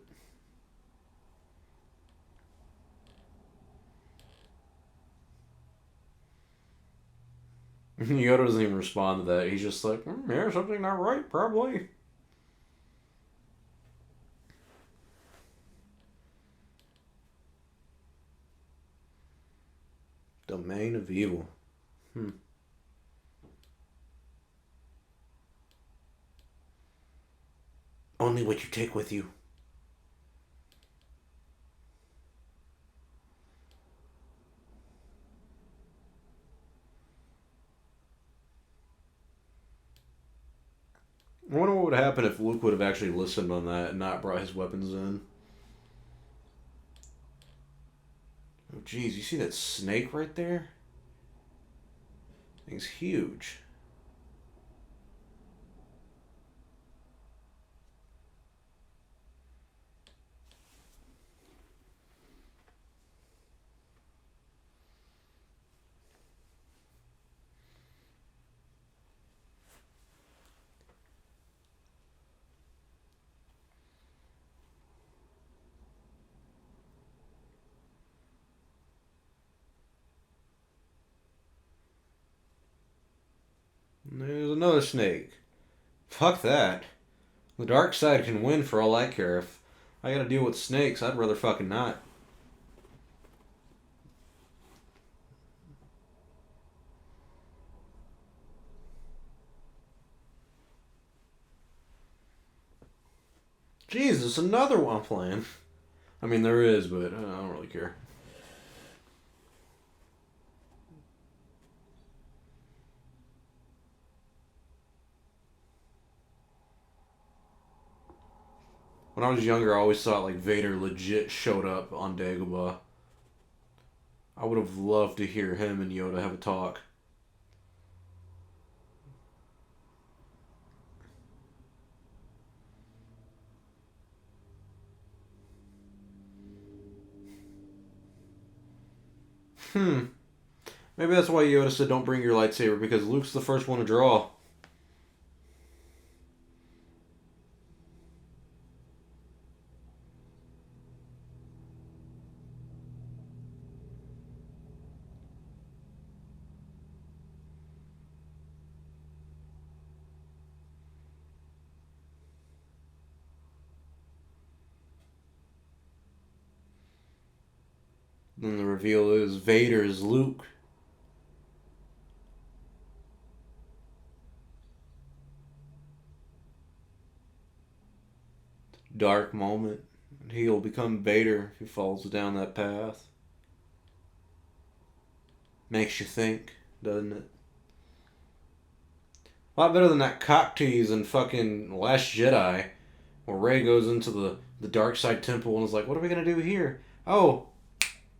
Yoda doesn't even respond to that. He's just like, yeah, something not right, probably. Domain of evil. Only what you take with you. I wonder what would happen if Luke would have actually listened on that and not brought his weapons in. Oh, jeez, you see that snake right there? Thing's huge. There's another snake. Fuck that. The dark side can win for all I care. If I gotta deal with snakes, I'd rather fucking not. Jesus, another one I'm playing. I mean, there is, but I don't really care. When I was younger, I always thought like Vader legit showed up on Dagobah. I would have loved to hear him and Yoda have a talk. Hmm. Maybe that's why Yoda said don't bring your lightsaber, because Luke's the first one to draw. Then the reveal is Vader is Luke. Dark moment. He'll become Vader if he falls down that path. Makes you think, doesn't it? A lot better than that cock tease in fucking Last Jedi, where Rey goes into the dark side temple and is like, what are we gonna do here? Oh,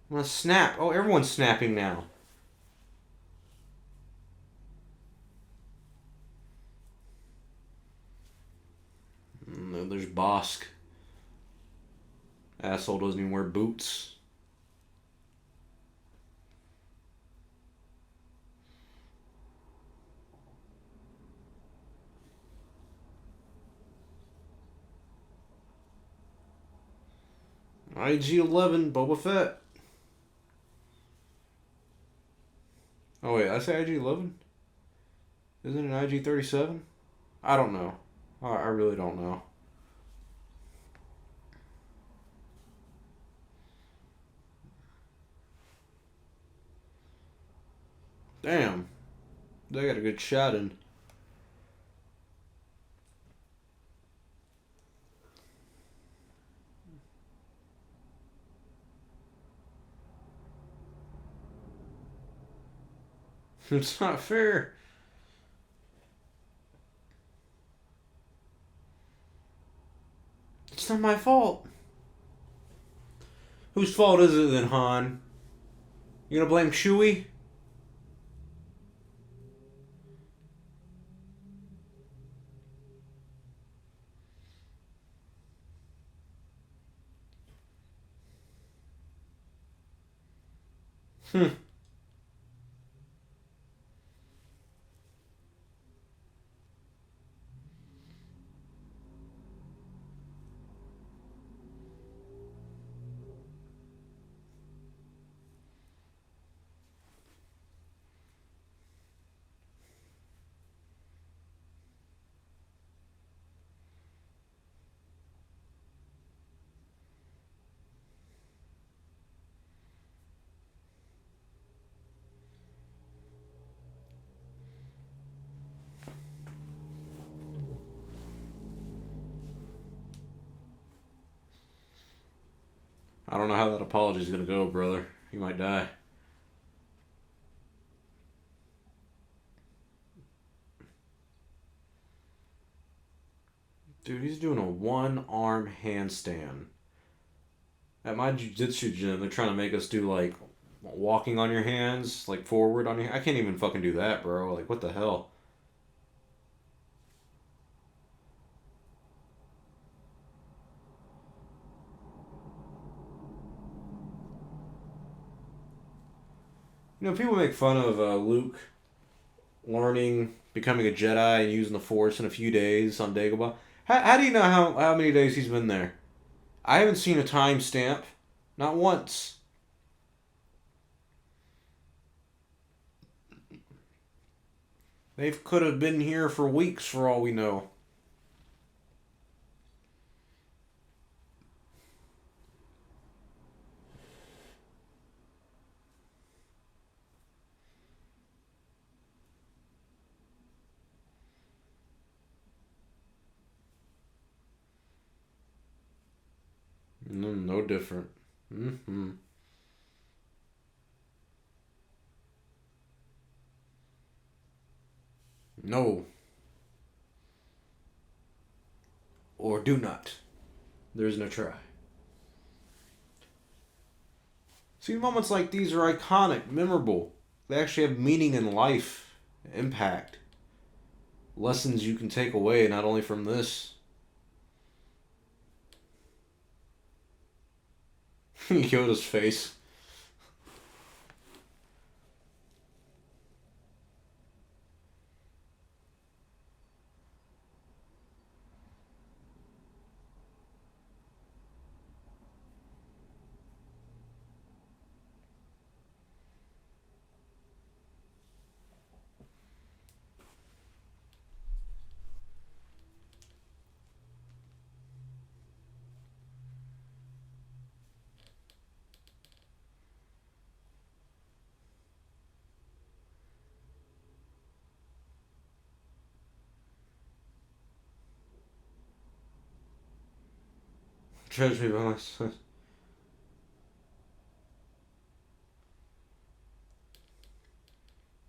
I'm gonna snap. Oh, everyone's snapping now. And then there's Bosk. Asshole doesn't even wear boots. IG-11, Boba Fett. Oh wait, I say IG-11? Isn't it IG-37? I don't know. I really don't know. Damn. They got a good shot in. It's not fair. It's not my fault. Whose fault is it then, Han? You gonna blame Chewie? Hmm. I don't know how that apology is gonna go, brother. You might die. Dude, he's doing a one-arm handstand. At my jiu-jitsu gym, they're trying to make us do, like, walking on your hands, like, forward on your... I can't even fucking do that, bro. Like, what the hell? You know, people make fun of Luke learning, becoming a Jedi, and using the Force in a few days on Dagobah. How do you know how many days he's been there? I haven't seen a timestamp. Not once. They could have been here for weeks for all we know. No, no different. Mm-hmm. No. Or do not. There's no try. See, moments like these are iconic, memorable. They actually have meaning in life, impact, lessons you can take away not only from this. Yoda's face. Judge me by my son.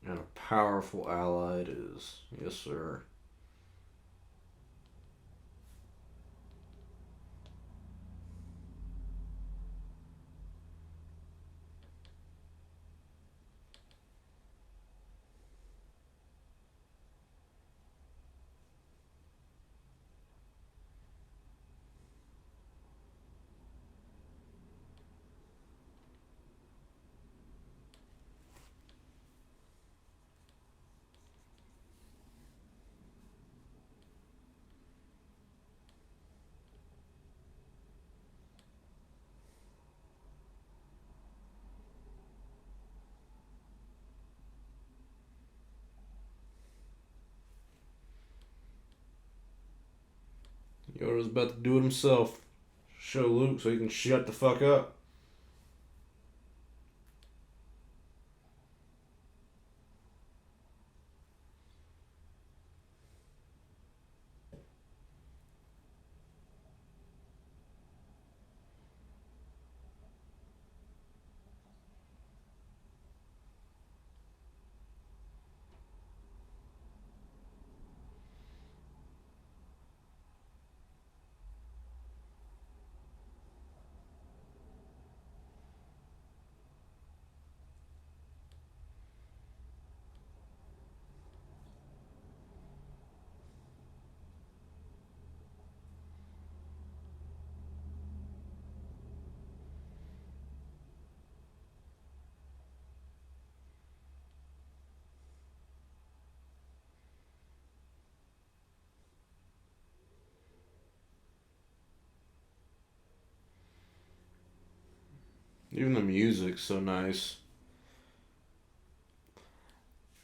And a powerful ally it is. Yes, sir. Yoda's about to do it himself. Show Luke so he can shut the fuck up. Even the music's so nice.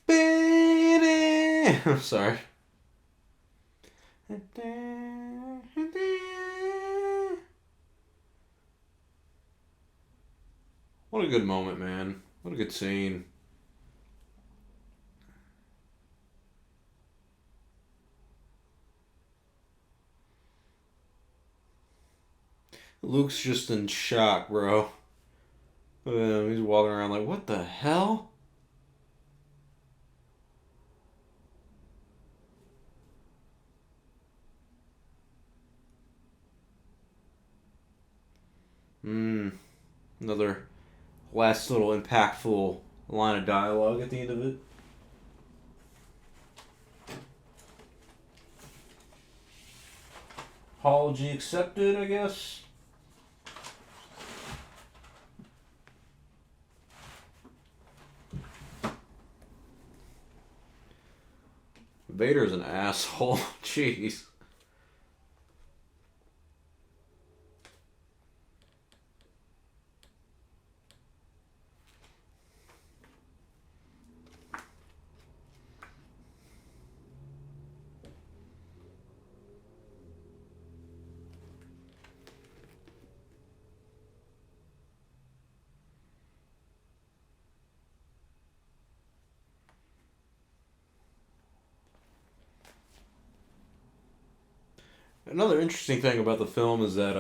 I'm sorry. What a good moment, man. What a good scene. Luke's just in shock, bro. He's walking around like, what the hell? Another last little impactful line of dialogue at the end of it. Apology accepted, I guess. Vader's an asshole. Jeez. Another interesting thing about the film is that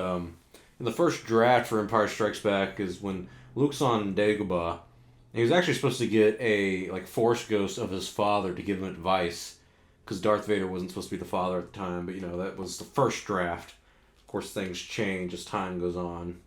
the first draft for Empire Strikes Back is when Luke's on Dagobah. He was actually supposed to get a like Force ghost of his father to give him advice, because Darth Vader wasn't supposed to be the father at the time. But that was the first draft. Of course, things change as time goes on.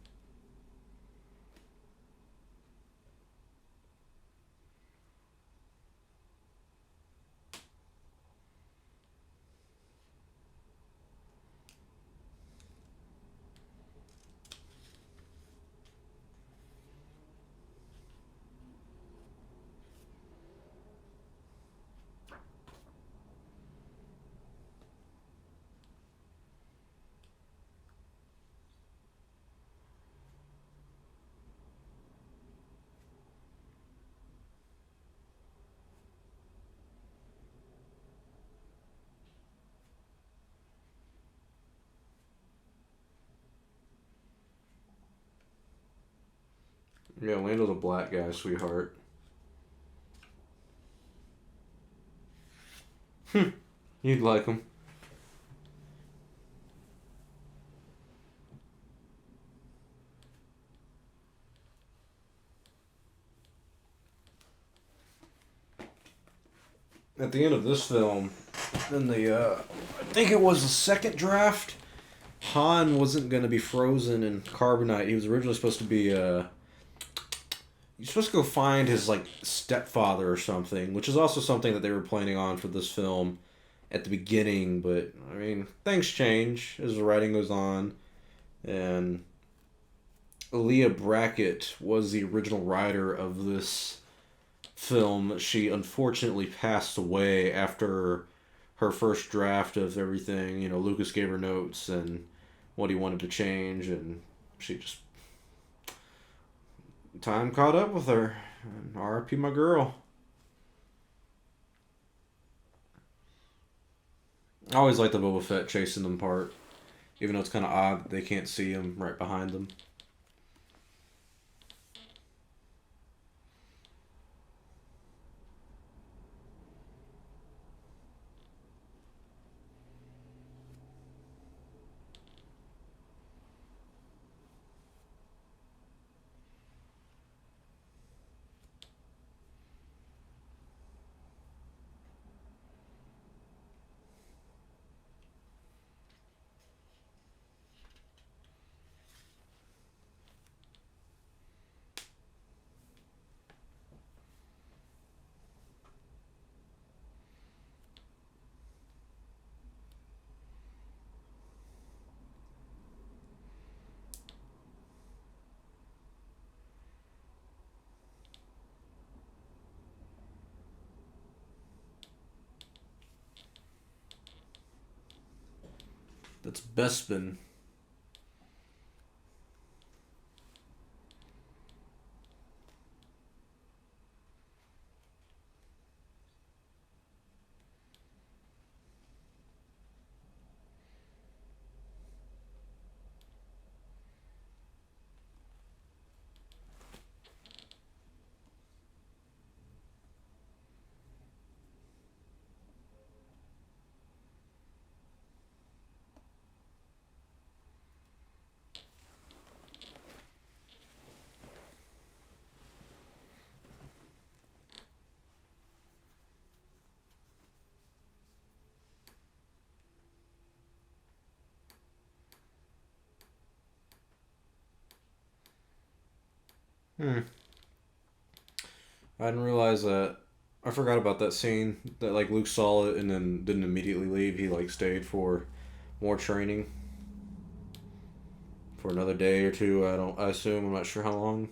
Yeah, Lando's a black guy, sweetheart. You'd like him. At the end of this film, in I think it was the second draft, Han wasn't going to be frozen in carbonite. He was originally supposed to be, he's supposed to go find his, like, stepfather or something, which is also something that they were planning on for this film at the beginning, but, I mean, things change as the writing goes on, and Leah Brackett was the original writer of this film. She unfortunately passed away after her first draft of everything. Lucas gave her notes and what he wanted to change, and she just time caught up with her. And R.I.P. my girl. I always like the Boba Fett chasing them part, even though it's kind of odd that they can't see him right behind them. That's Bespin. Hmm. I didn't realize that. I forgot about that scene that like Luke saw it and then didn't immediately leave. He like stayed for more training for another day or two. I assume. I'm not sure how long.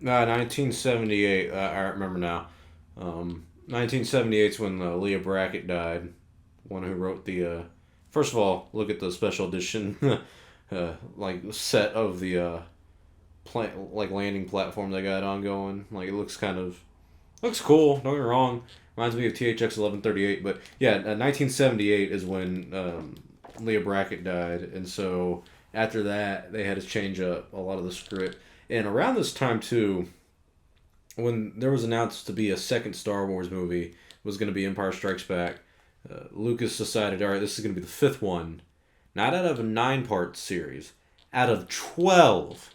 1978. I remember now. 1978 is when Leah Brackett died. One who wrote the. First of all, look at the special edition, like set of the like landing platform they got ongoing. Like it looks kind of looks cool. Don't get me wrong. Reminds me of THX 1138. But yeah, 1978 is when Leah Brackett died, and so after that they had to change up a lot of the script. And around this time too, when there was announced to be a second Star Wars movie, was going to be Empire Strikes Back. Lucas decided, all right, this is going to be the fifth one, not out of a 9-part series, out of 12.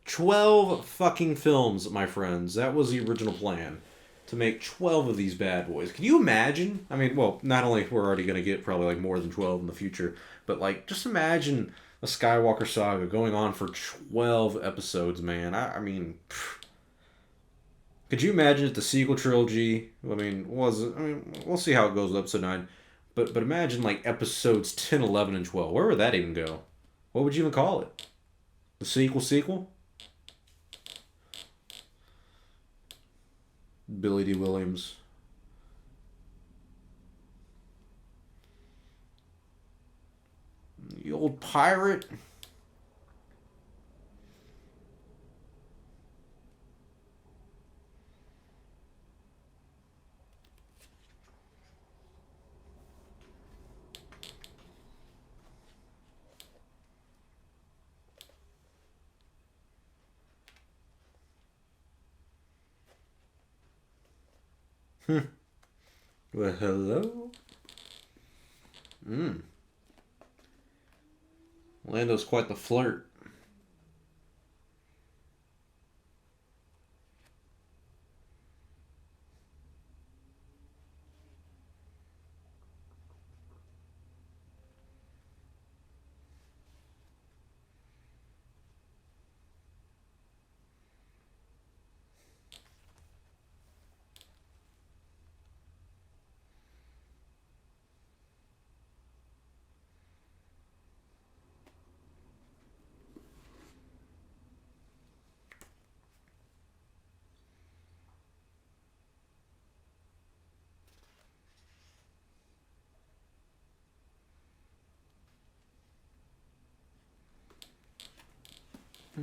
12 fucking films, my friends. That was the original plan. To make 12 of these bad boys. Can you imagine? I mean, well, not only we're already going to get probably like more than 12 in the future, but like just imagine a Skywalker saga going on for 12 episodes, man. I mean, could you imagine if the sequel trilogy, we'll see how it goes with episode 9, but imagine like episodes 10, 11, and 12. Where would that even go? What would you even call it? The sequel? Billy D. Williams. The old pirate. Well, hello. Lando's quite the flirt.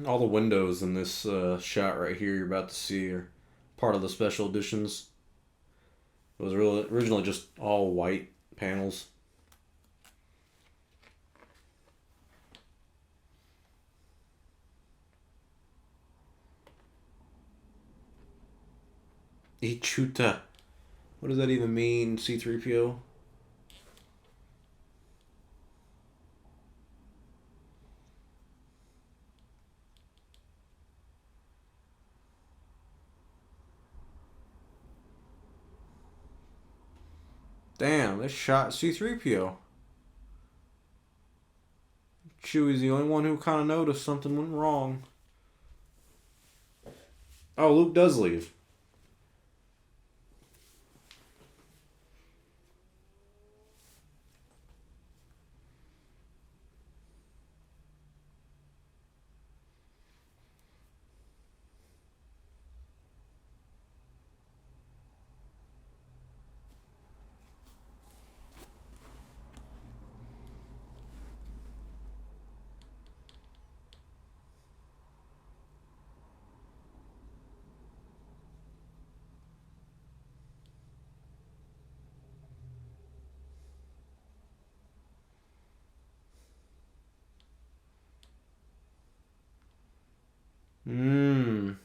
All the windows in this shot right here you're about to see are part of the special editions. It was really originally just all white panels. Ichuta. What does that even mean, C3PO? Damn, they shot C3PO. Chewie's the only one who kind of noticed something went wrong. Oh, Luke does leave. Mmm.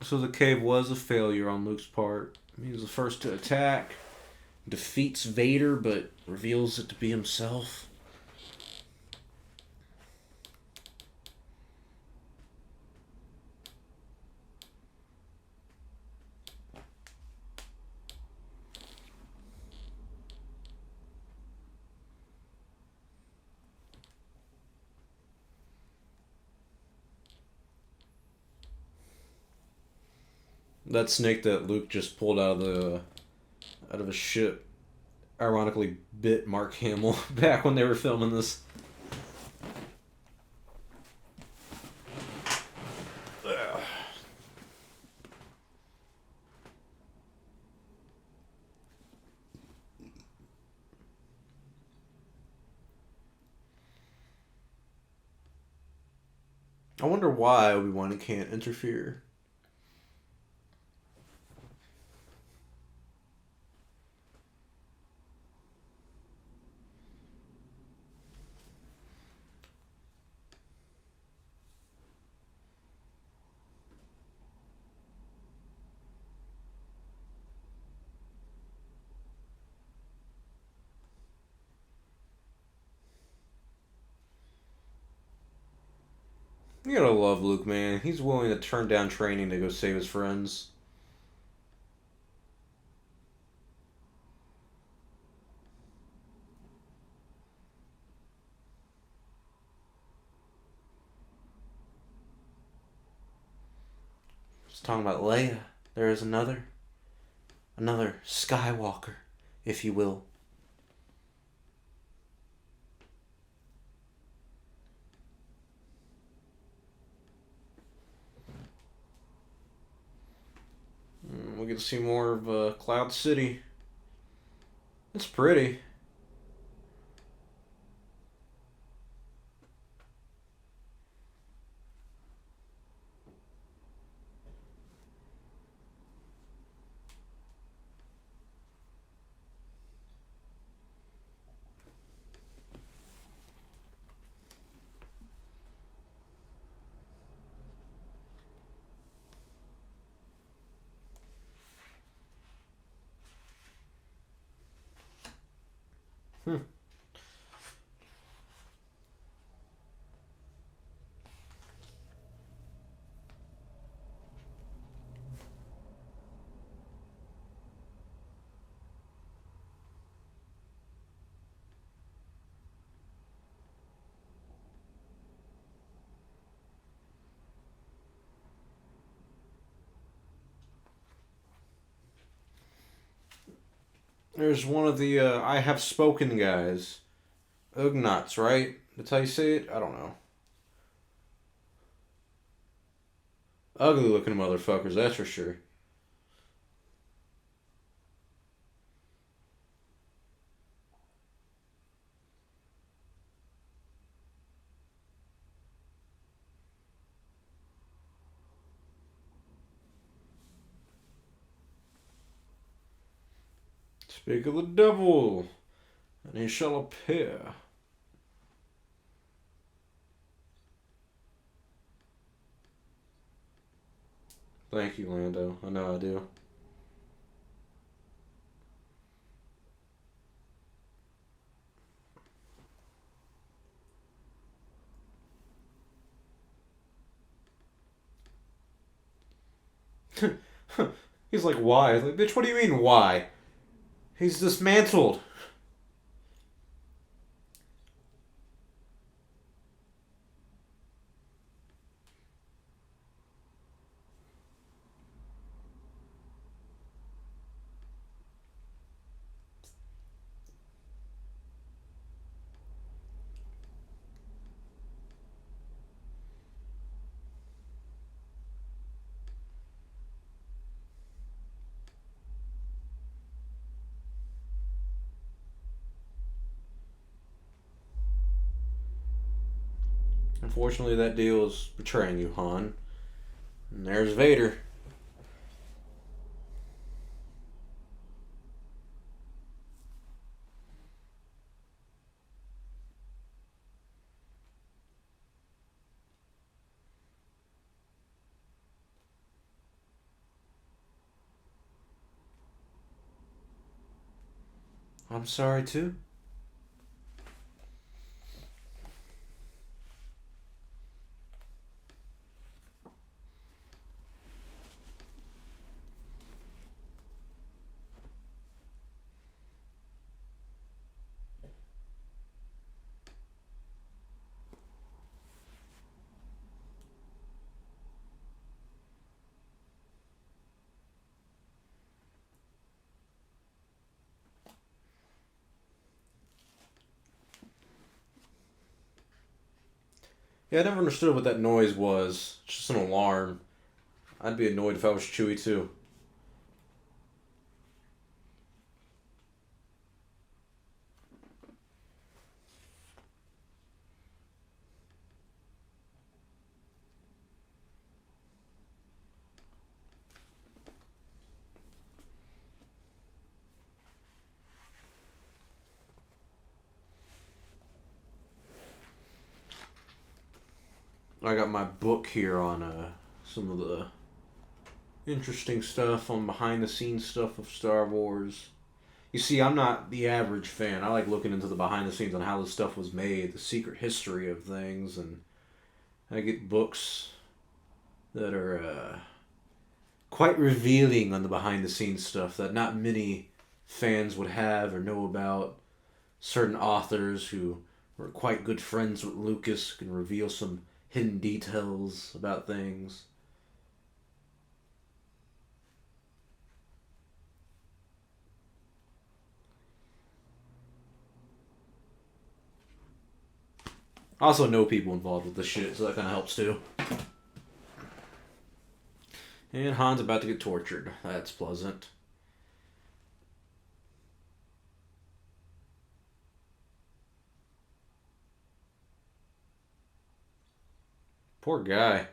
So the cave was a failure on Luke's part. He was the first to attack, defeats Vader, but reveals it to be himself. That snake that Luke just pulled out of a ship, ironically bit Mark Hamill back when they were filming this. I wonder why Obi-Wan can't interfere. You gotta love Luke, man. He's willing to turn down training to go save his friends. Just talking about Leia. There is another Skywalker, if you will. We get to see more of Cloud City. It's pretty. Hmm. There's one of the I Have Spoken guys. Ugnaughts, right? That's how you say it? I don't know. Ugly looking motherfuckers, that's for sure. Speak of the devil, and he shall appear. Thank you, Lando. I know I do. He's like, why? Like, bitch, what do you mean, why? He's dismantled. Unfortunately, that deal is betraying you, Han. And there's Vader. I'm sorry, too. Yeah, I never understood what that noise was. It's just an alarm. I'd be annoyed if I was Chewie, too. I got my book here on some of the interesting stuff on behind the scenes stuff of Star Wars. You see, I'm not the average fan. I like looking into the behind the scenes on how this stuff was made, the secret history of things, and I get books that are quite revealing on the behind the scenes stuff that not many fans would have or know about. Certain authors who were quite good friends with Lucas can reveal some hidden details about things. I also know people involved with this shit, so that kind of helps too. And Han's about to get tortured. That's pleasant. Poor guy.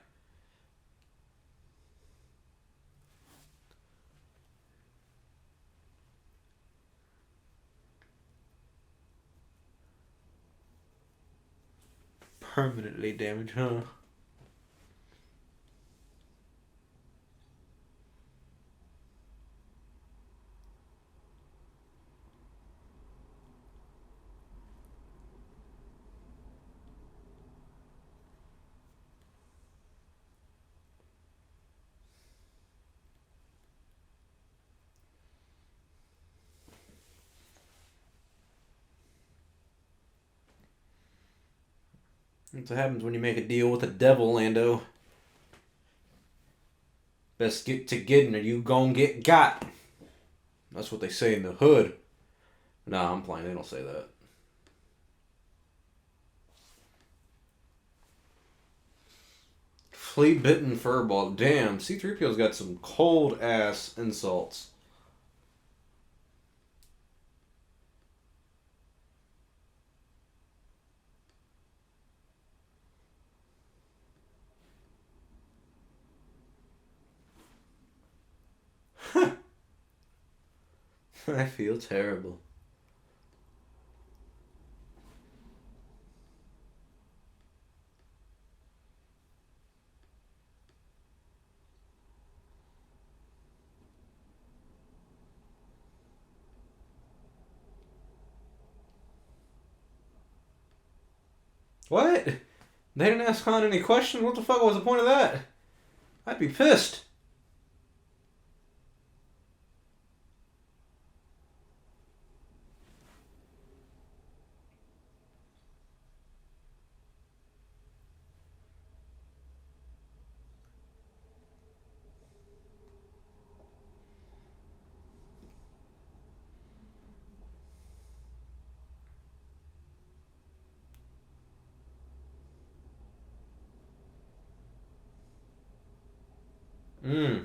Permanently damaged, huh? That's what happens when you make a deal with the devil, Lando. Best get to getting or you gon' get got. That's what they say in the hood. Nah, I'm playing. They don't say that. Flea bitten furball. Damn, C-3PO's got some cold ass insults. I feel terrible. What? They didn't ask Han any questions? What the fuck was the point of that? I'd be pissed. Hmm.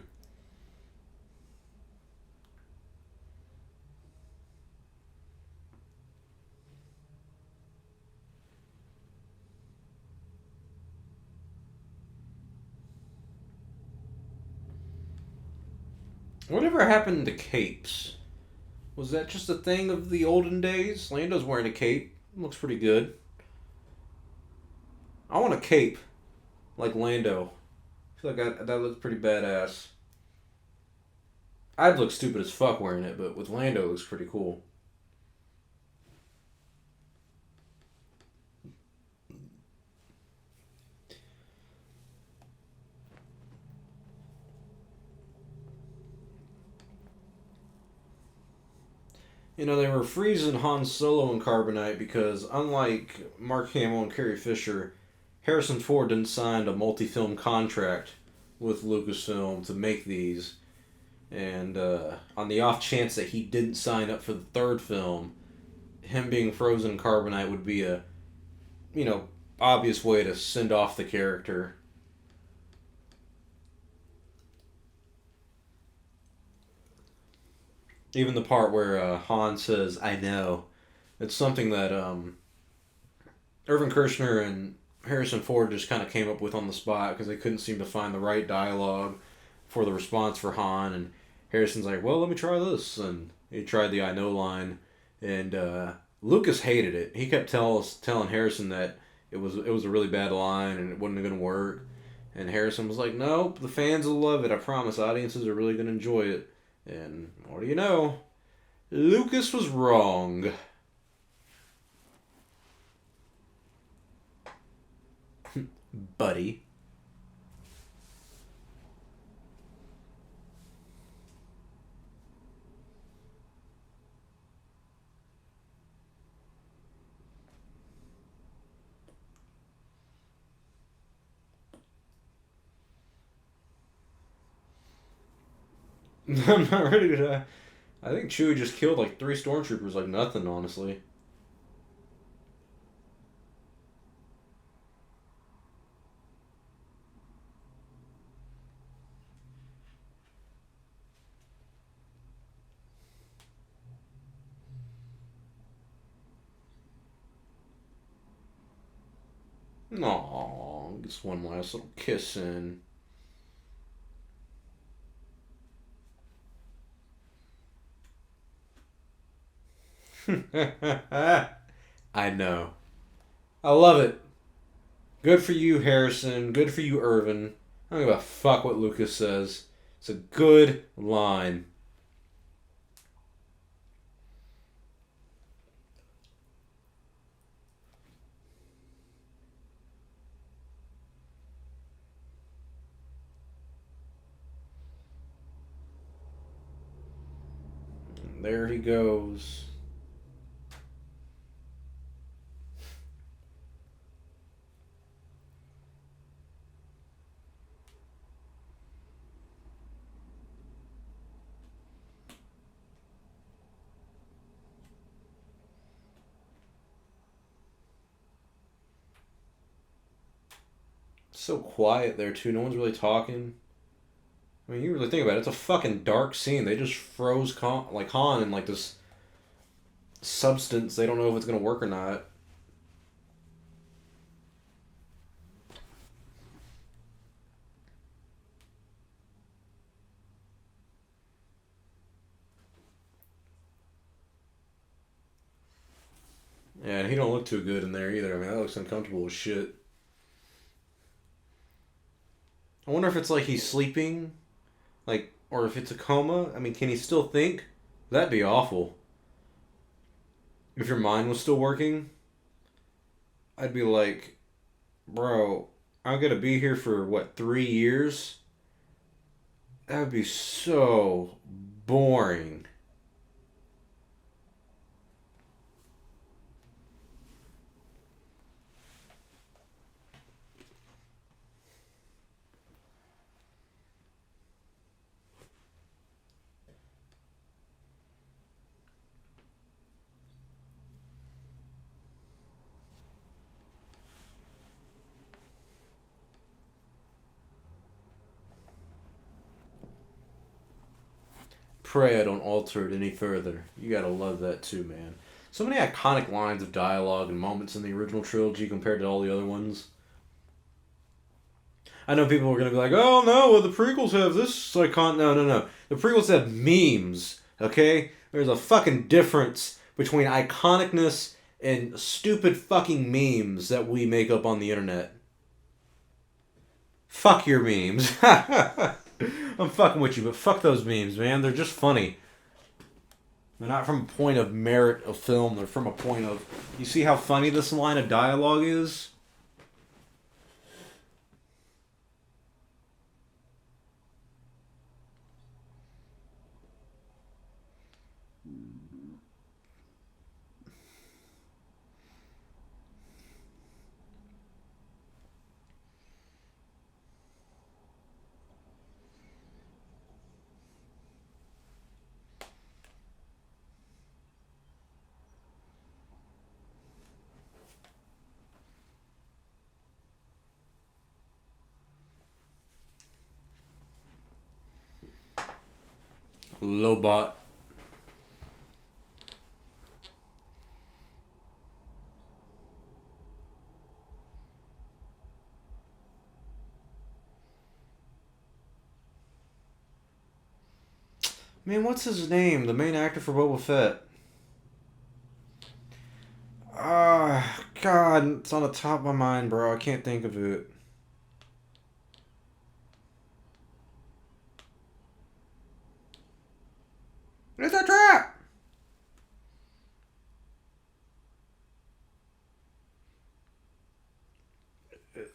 Whatever happened to capes? Was that just a thing of the olden days? Lando's wearing a cape. Looks pretty good. I want a cape like Lando. I feel like that looks pretty badass. I'd look stupid as fuck wearing it, but with Lando, it looks pretty cool. You know, they were freezing Han Solo in carbonite because, unlike Mark Hamill and Carrie Fisher, Harrison Ford didn't sign a multi-film contract with Lucasfilm to make these. And on the off chance that he didn't sign up for the third film, him being frozen in carbonite would be a, you know, obvious way to send off the character. Even the part where Han says, "I know," it's something that Irvin Kershner and Harrison Ford just kind of came up with on the spot because they couldn't seem to find the right dialogue for the response for Han. And Harrison's like, "Well, let me try this," and he tried the "I know" line, and Lucas hated it. He kept telling Harrison that it was a really bad line and it wasn't gonna work. And Harrison was like, "Nope, the fans will love it. I promise. Audiences are really gonna enjoy it." And what do you know? Lucas was wrong. Buddy. I'm not ready to die. I think Chewie just killed like 3 stormtroopers like nothing, honestly. Aww, just one last little kiss in. I know. I love it. Good for you, Harrison. Good for you, Irvin. I don't give a fuck what Lucas says. It's a good line. And there he goes. So quiet there too. No one's really talking. I mean, you really think about it. It's a fucking dark scene. They just froze like Han in like this substance. They don't know if it's gonna work or not. Yeah, and he don't look too good in there either. I mean, that looks uncomfortable as shit. I wonder if it's like he's sleeping, like, or if it's a coma. I mean, can he still think? That'd be awful. If your mind was still working, I'd be like, bro, I'm gonna be here for what, 3 years? That would be so boring. Pray I don't alter it any further. You gotta love that too, man. So many iconic lines of dialogue and moments in the original trilogy compared to all the other ones. I know people are gonna be like, "Oh no, well the prequels have this icon." No, no, no. The prequels have memes. Okay, there's a fucking difference between iconicness and stupid fucking memes that we make up on the internet. Fuck your memes. I'm fucking with you, but fuck those memes, man. They're just funny. They're not from a point of merit of film. They're from a point of, you see how funny this line of dialogue is? Lobot. Man, what's his name? The main actor for Boba Fett. God, it's on the top of my mind, bro. I can't think of it. It's a trap!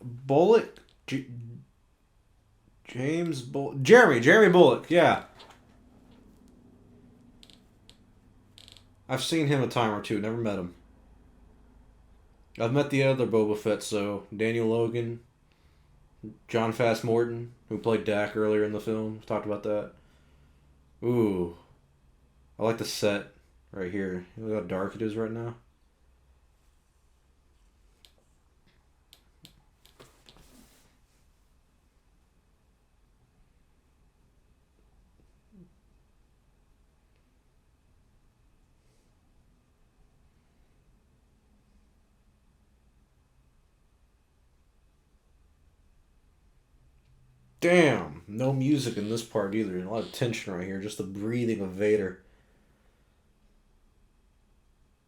Bullock? James Bullock? Jeremy Bullock, yeah. I've seen him a time or two, never met him. I've met the other Boba Fett, so Daniel Logan, John Fast Morton, who played Dak earlier in the film. Talked about that. Ooh, I like the set right here. Look how dark it is right now. Damn, no music in this part either. A lot of tension right here. Just the breathing of Vader.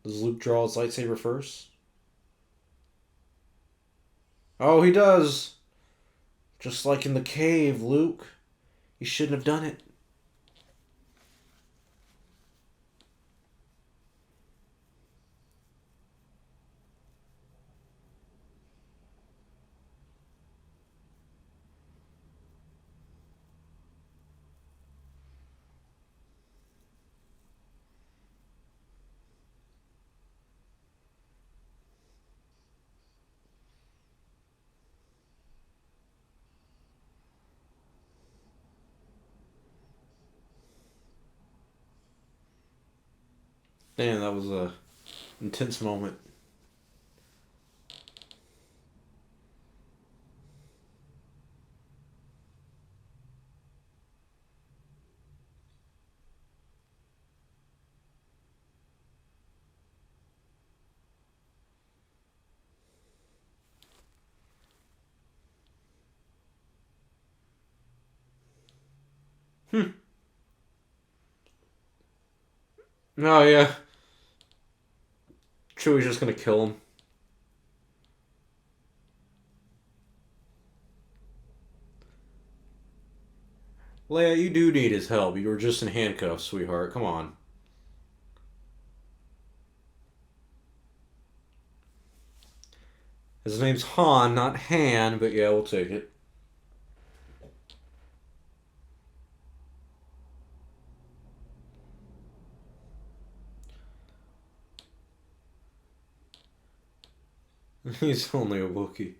Does Luke draw his lightsaber first? Oh, he does. Just like in the cave, Luke. You shouldn't have done it. Damn, that was a intense moment. Hmm. Oh yeah. Chewie's just gonna kill him. Leia, you do need his help. You were just in handcuffs, sweetheart. Come on. His name's Han, not Han, but yeah, we'll take it. He's only a Wookiee.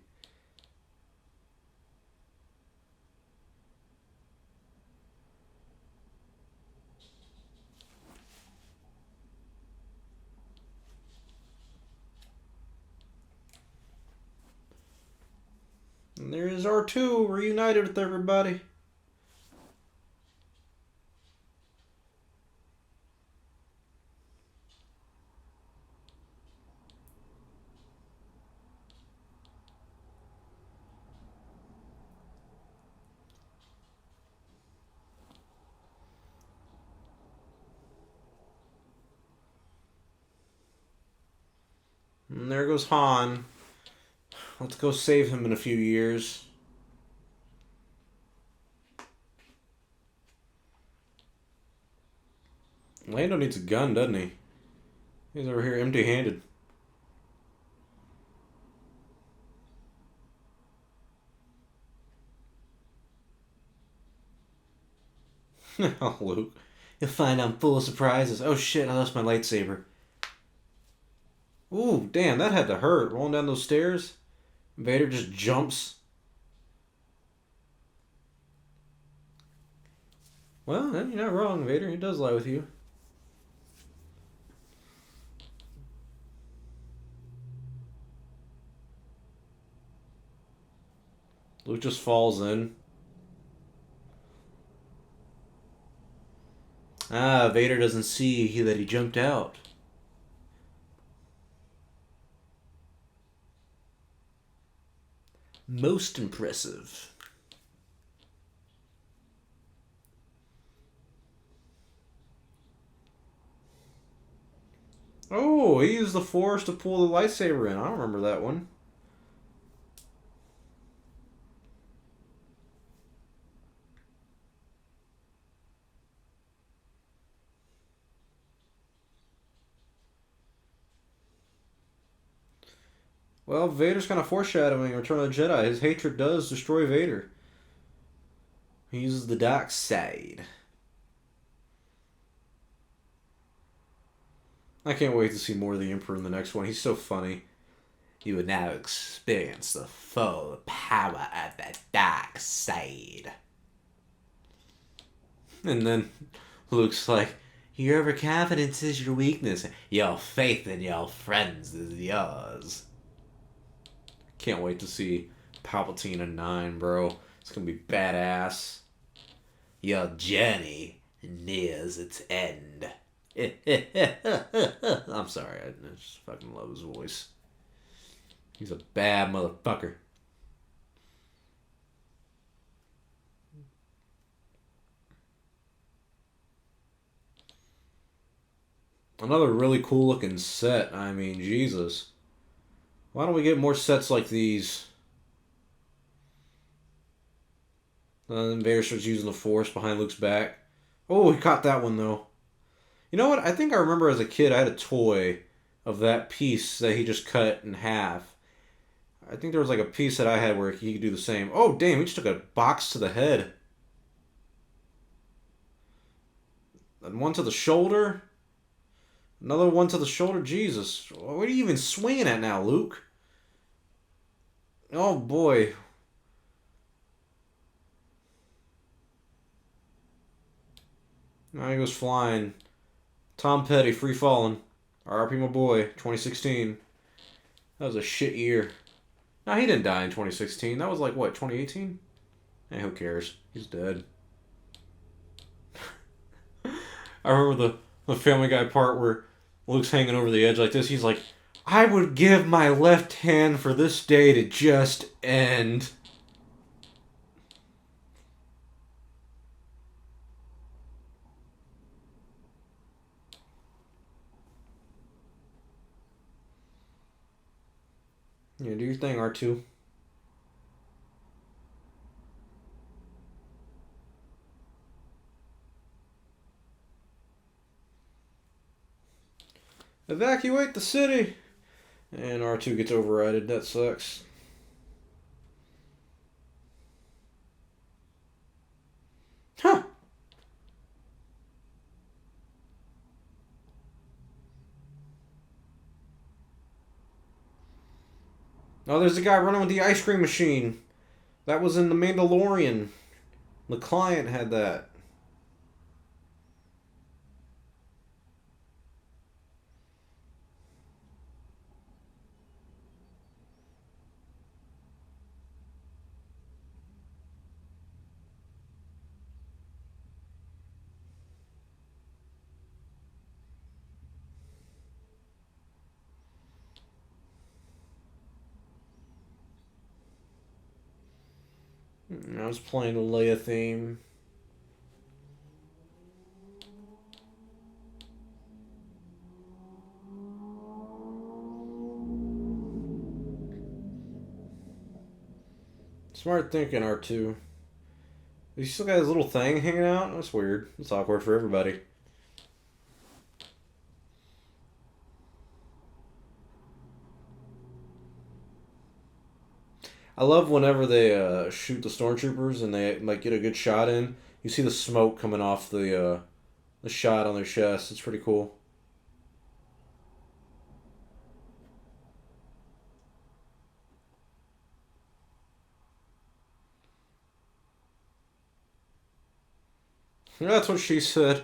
And there's R2 reunited with everybody. And there goes Han. Let's go save him in a few years. Lando needs a gun, doesn't he? He's over here empty-handed. Oh, Luke. You'll find I'm full of surprises. Oh shit, I lost my lightsaber. Ooh, damn, that had to hurt. Rolling down those stairs. Vader just jumps. Well, then you're not wrong, Vader. He does lie with you. Luke just falls in. Ah, Vader doesn't see that he jumped out. Most impressive. Oh, he used the Force to pull the lightsaber in. I don't remember that one. Well, Vader's kind of foreshadowing Return of the Jedi. His hatred does destroy Vader. He uses the dark side. I can't wait to see more of the Emperor in the next one. He's so funny. You would now experience the full power of the dark side. And then Luke's like, your overconfidence is your weakness. Your faith in your friends is yours. Can't wait to see Palpatine in 9, bro. It's gonna be badass. Your journey nears its end. I'm sorry, I just fucking love his voice. He's a bad motherfucker. Another really cool looking set. I mean, Jesus. Why don't we get more sets like these? Then Vader starts using the Force behind Luke's back. Oh, he caught that one, though. You know what? I think I remember as a kid I had a toy of that piece that he just cut in half. I think there was like a piece that I had where he could do the same. Oh, damn, he just took a box to the head. And one to the shoulder. Another one to the shoulder. Jesus. What are you even swinging at now, Luke? Oh, boy. Now he goes flying. Tom Petty, Free Falling. RIP my boy, 2016. That was a shit year. No, he didn't die in 2016. That was like, what, 2018? Eh, who cares? He's dead. I remember the Family Guy part where Luke's hanging over the edge like this. He's like, I would give my left hand for this day to just end. Yeah, do your thing, R2. Evacuate the city! And R2 gets overridden. That sucks. Huh! Oh, there's a guy running with the ice cream machine. That was in The Mandalorian. The client had that. I was playing the Leia theme. Smart thinking, R2. He still got his little thing hanging out? That's weird. It's awkward for everybody. I love whenever they shoot the stormtroopers and they like get a good shot in. You see the smoke coming off the shot on their chest. It's pretty cool. That's what she said.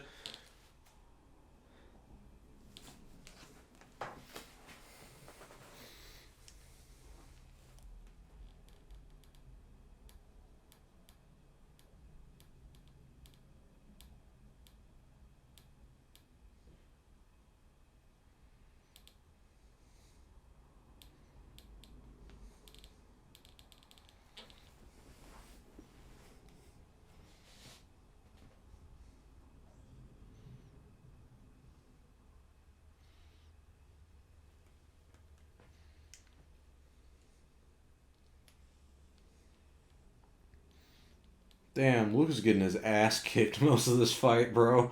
Damn, Luke is getting his ass kicked most of this fight, bro.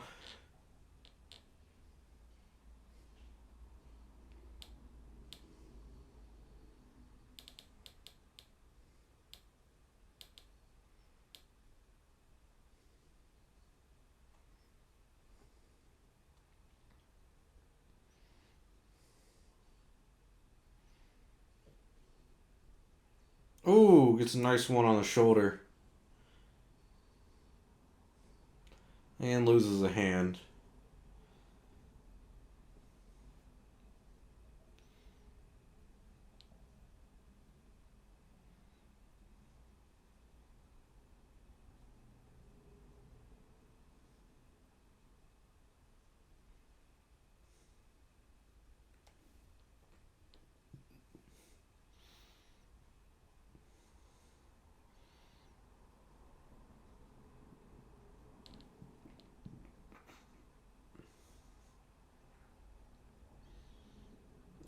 Ooh, gets a nice one on the shoulder. And loses a hand.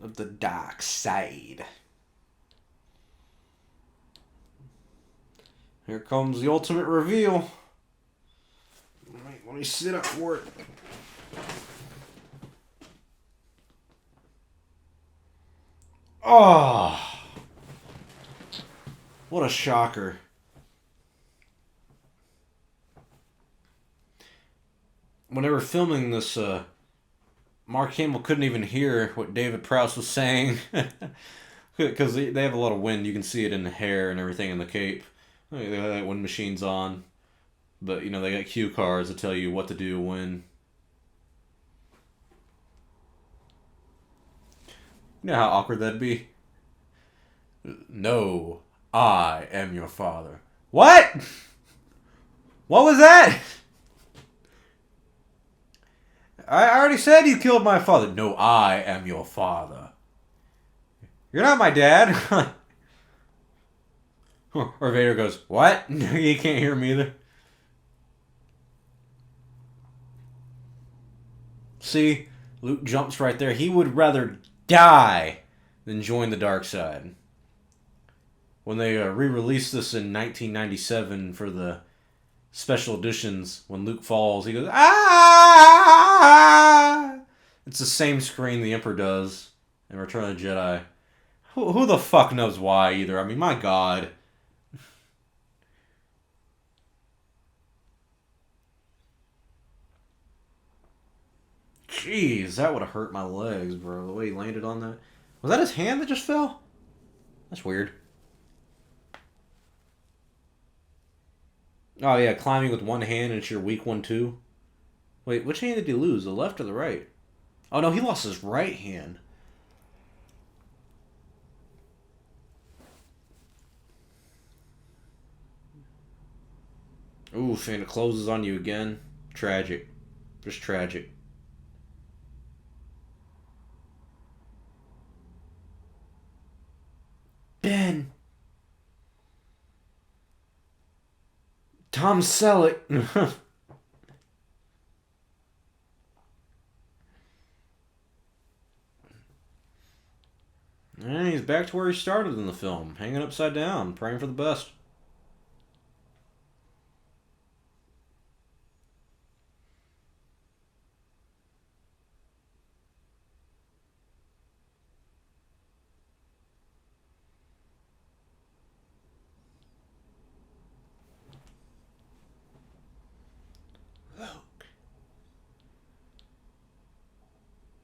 Of the dark side. Here comes the ultimate reveal. Let me sit up for it. Oh, what a shocker. When they were filming this, Mark Hamill couldn't even hear what David Prowse was saying. Because they have a lot of wind. You can see it in the hair and everything in the cape. They have that wind machines on. But, you know, they got cue cards to tell you what to do when. You know how awkward that'd be? No, I am your father. What? What was that? I already said you killed my father. No, I am your father. You're not my dad. Or Vader goes, what? You can't hear me either. See, Luke jumps right there. He would rather die than join the dark side. When they re-released this in 1997 for the special editions, when Luke falls, he goes, ah! It's the same scream the Emperor does in Return of the Jedi. Who the fuck knows why either? I mean, my God. Jeez, that would have hurt my legs, bro. The way he landed on that. Was that his hand that just fell? That's weird. Oh, yeah, climbing with one hand and it's your weak one, too. Wait, which hand did he lose? The left or the right? Oh, no, he lost his right hand. Oof, and it closes on you again. Tragic. Just tragic. Ben! Tom Selleck! And he's back to where he started in the film, hanging upside down, praying for the best.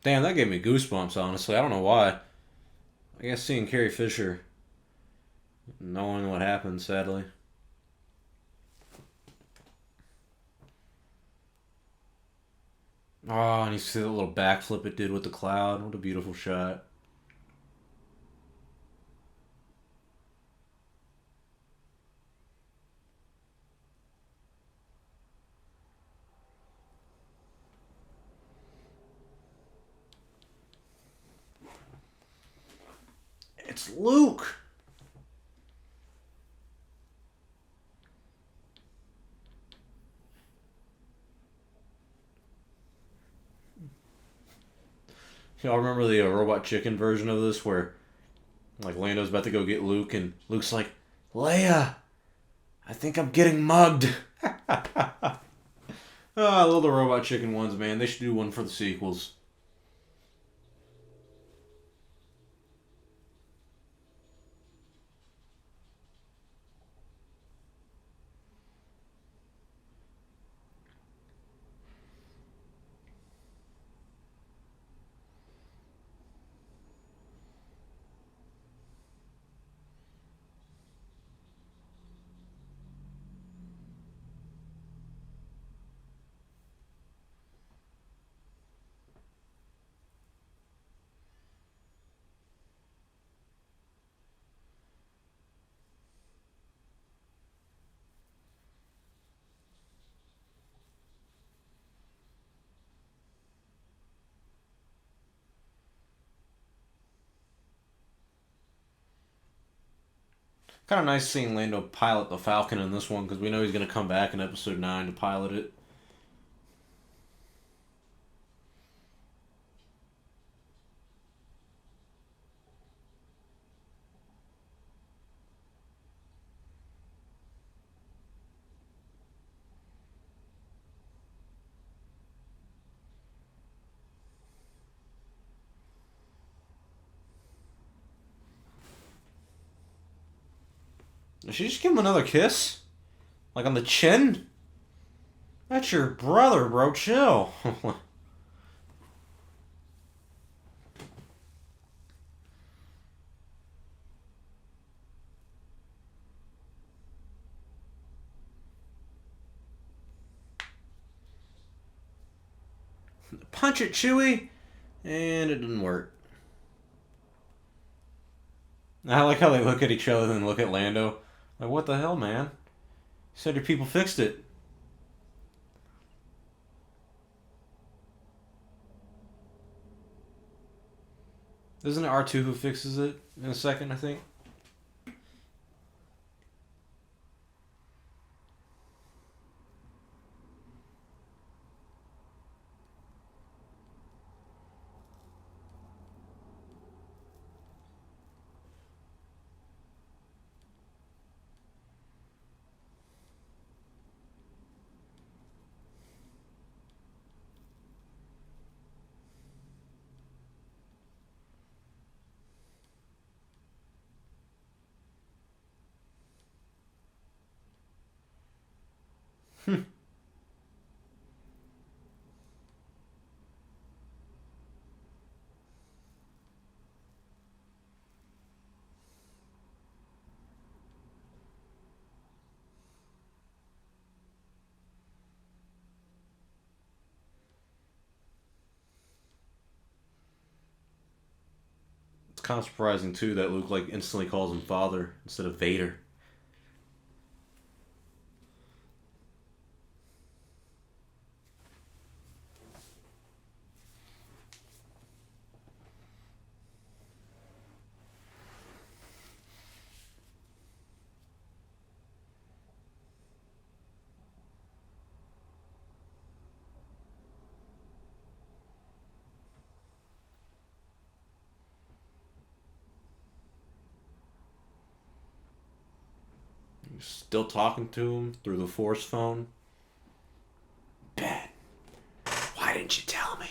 Damn, that gave me goosebumps, honestly. I don't know why. I guess seeing Carrie Fisher, knowing what happened, sadly. Oh, and you see that little backflip it did with the cloud. What a beautiful shot. It's Luke! Y'all remember the Robot Chicken version of this where, like, Lando's about to go get Luke and Luke's like, Leia, I think I'm getting mugged. Oh, I love the Robot Chicken ones, man. They should do one for the sequels. Kind of nice seeing Lando pilot the Falcon in this one because we know he's going to come back in episode 9 to pilot it. Did she just give him another kiss? Like on the chin? That's your brother, bro. Chill. Punch it, Chewie! And it didn't work. I like how they look at each other and then look at Lando. Like, what the hell, man? You said your people fixed it. Isn't it R2 who fixes it in a second, I think? It's kind of surprising, too, that Luke, like, instantly calls him father instead of Vader. He's still talking to him through the Force phone. Ben, why didn't you tell me?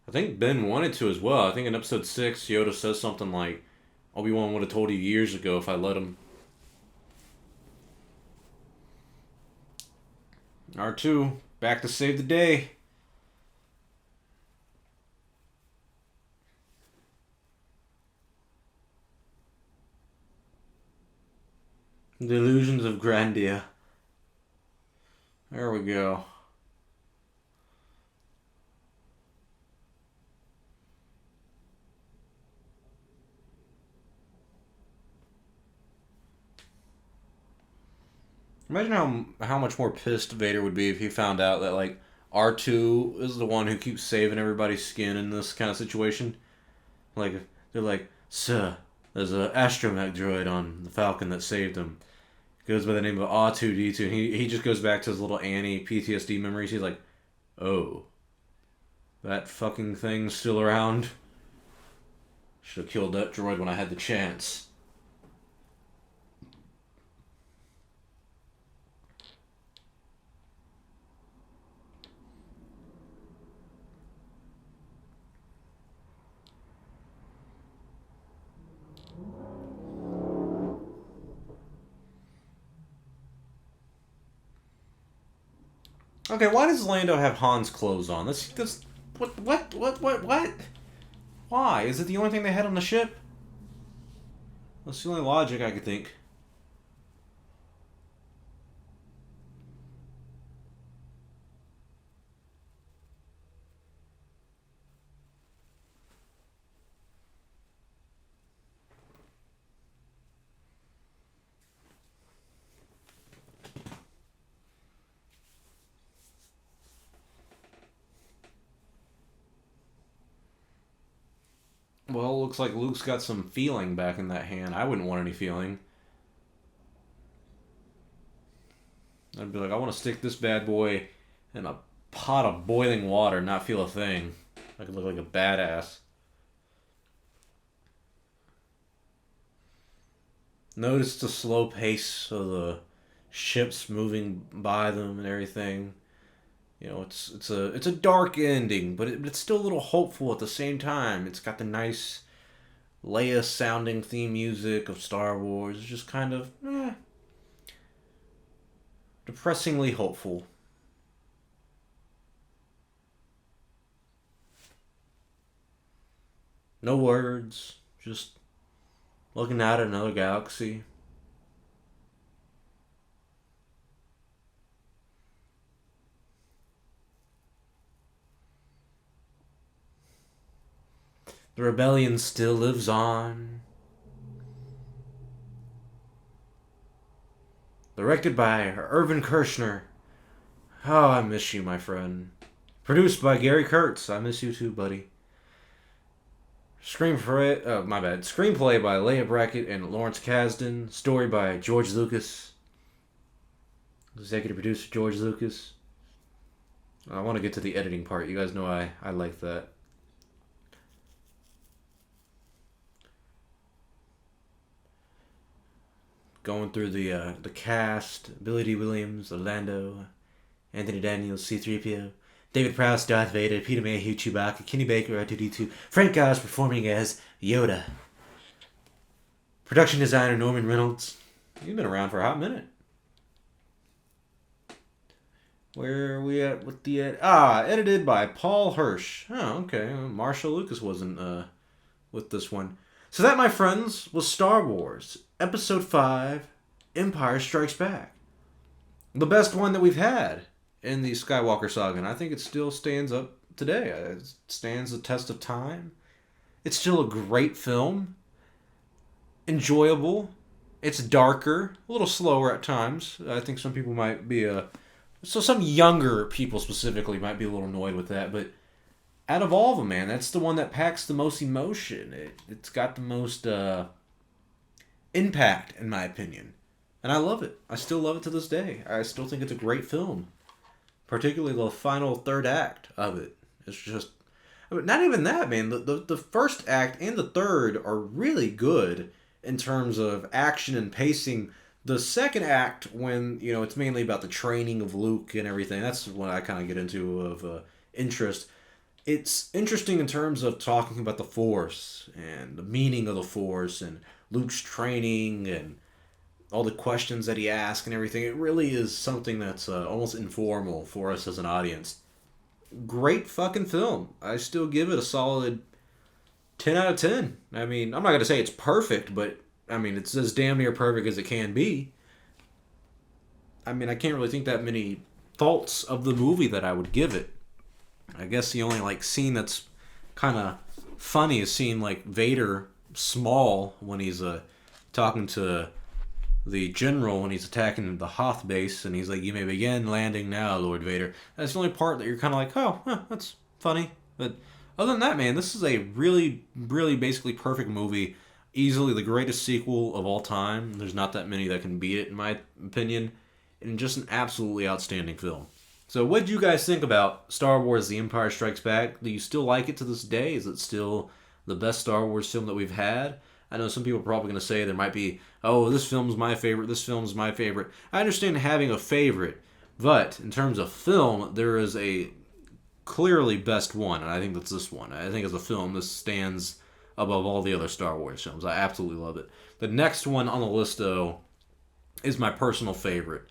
I think Ben wanted to as well. I think in episode 6, Yoda says something like, Obi-Wan would have told you years ago if I let him. R2, back to save the day. The illusions of grandeur. There we go. Imagine how much more pissed Vader would be if he found out that like R2 is the one who keeps saving everybody's skin in this kind of situation. Like they're like, "Sir, there's an astromech droid on the Falcon that saved him. Goes by the name of R2D2." And he just goes back to his little Annie PTSD memories. He's like, "Oh, that fucking thing's still around." Should have killed that droid when I had the chance. Okay, why does Lando have Han's clothes on? That's what? Why? Is it the only thing they had on the ship? That's the only logic I could think. Well, looks like Luke's got some feeling back in that hand. I wouldn't want any feeling. I'd be like, I want to stick this bad boy in a pot of boiling water and not feel a thing. I could look like a badass. Notice the slow pace of the ships moving by them and everything. You know, it's a dark ending, but it's still a little hopeful at the same time. It's got the nice Leia sounding theme music of Star Wars. It's just kind of depressingly hopeful. No words, just looking out at another galaxy. The rebellion still lives on. Directed by Irvin Kershner. Oh, I miss you, my friend. Produced by Gary Kurtz. I miss you too, buddy. Screenplay by Leia Brackett and Lawrence Kasdan. Story by George Lucas. Executive producer George Lucas. I want to get to the editing part. You guys know I like that. Going through the cast: Billy D. Williams, Lando, Anthony Daniels, C-3PO, David Prowse, Darth Vader, Peter Mayhew, Chewbacca, Kenny Baker, R2-D2, Frank Oz performing as Yoda. Production designer Norman Reynolds. You've been around for a hot minute. Where are we at with the edited by Paul Hirsch. Oh, okay. Marshall Lucas wasn't with this one. So that, my friends, was Star Wars Episode 5, Empire Strikes Back. The best one that we've had in the Skywalker saga, and I think it still stands up today. It stands the test of time. It's still a great film. Enjoyable. It's darker, a little slower at times. I think some people might be some younger people specifically might be a little annoyed with that, but out of all of them, man, that's the one that packs the most emotion. It's got the most impact, in my opinion. And I love it. I still love it to this day. I still think it's a great film. Particularly the final third act of it. It's just... Not even that, man. The first act and the third are really good in terms of action and pacing. The second act, when, it's mainly about the training of Luke and everything, that's what I kind of get into of interest. It's interesting in terms of talking about the Force and the meaning of the Force and Luke's training and all the questions that he asks and everything. It really is something that's almost informal for us as an audience. Great fucking film. I still give it a solid 10 out of 10. I mean, I'm not going to say it's perfect, but I mean, it's as damn near perfect as it can be. I mean, I can't really think that many faults of the movie that I would give it. I guess the only scene that's kind of funny is seeing Vader small when he's talking to the general when he's attacking the Hoth base, and he's like, "You may begin landing now, Lord Vader." That's the only part that you're kind of like, "Oh, that's funny." But other than that, man, this is a really, really basically perfect movie. Easily the greatest sequel of all time. There's not that many that can beat it, in my opinion. And just an absolutely outstanding film. So what do you guys think about Star Wars The Empire Strikes Back? Do you still like it to this day? Is it still the best Star Wars film that we've had. I know some people are probably going to say there might be, oh, this film's my favorite, this film's my favorite. I understand having a favorite, but in terms of film, there is a clearly best one, and I think that's this one. I think as a film, this stands above all the other Star Wars films. I absolutely love it. The next one on the list, though, is my personal favorite.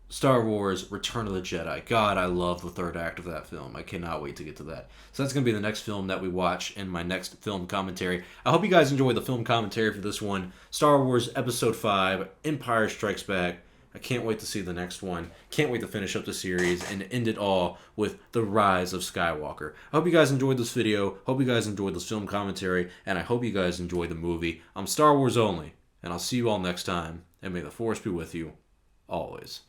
Star Wars Return of the Jedi. God, I love the third act of that film. I cannot wait to get to that. So that's going to be the next film that we watch in my next film commentary. I hope you guys enjoyed the film commentary for this one. Star Wars Episode 5, Empire Strikes Back. I can't wait to see the next one. Can't wait to finish up the series and end it all with The Rise of Skywalker. I hope you guys enjoyed this video. Hope you guys enjoyed this film commentary. And I hope you guys enjoyed the movie. I'm Star Wars Only. And I'll see you all next time. And may the Force be with you always.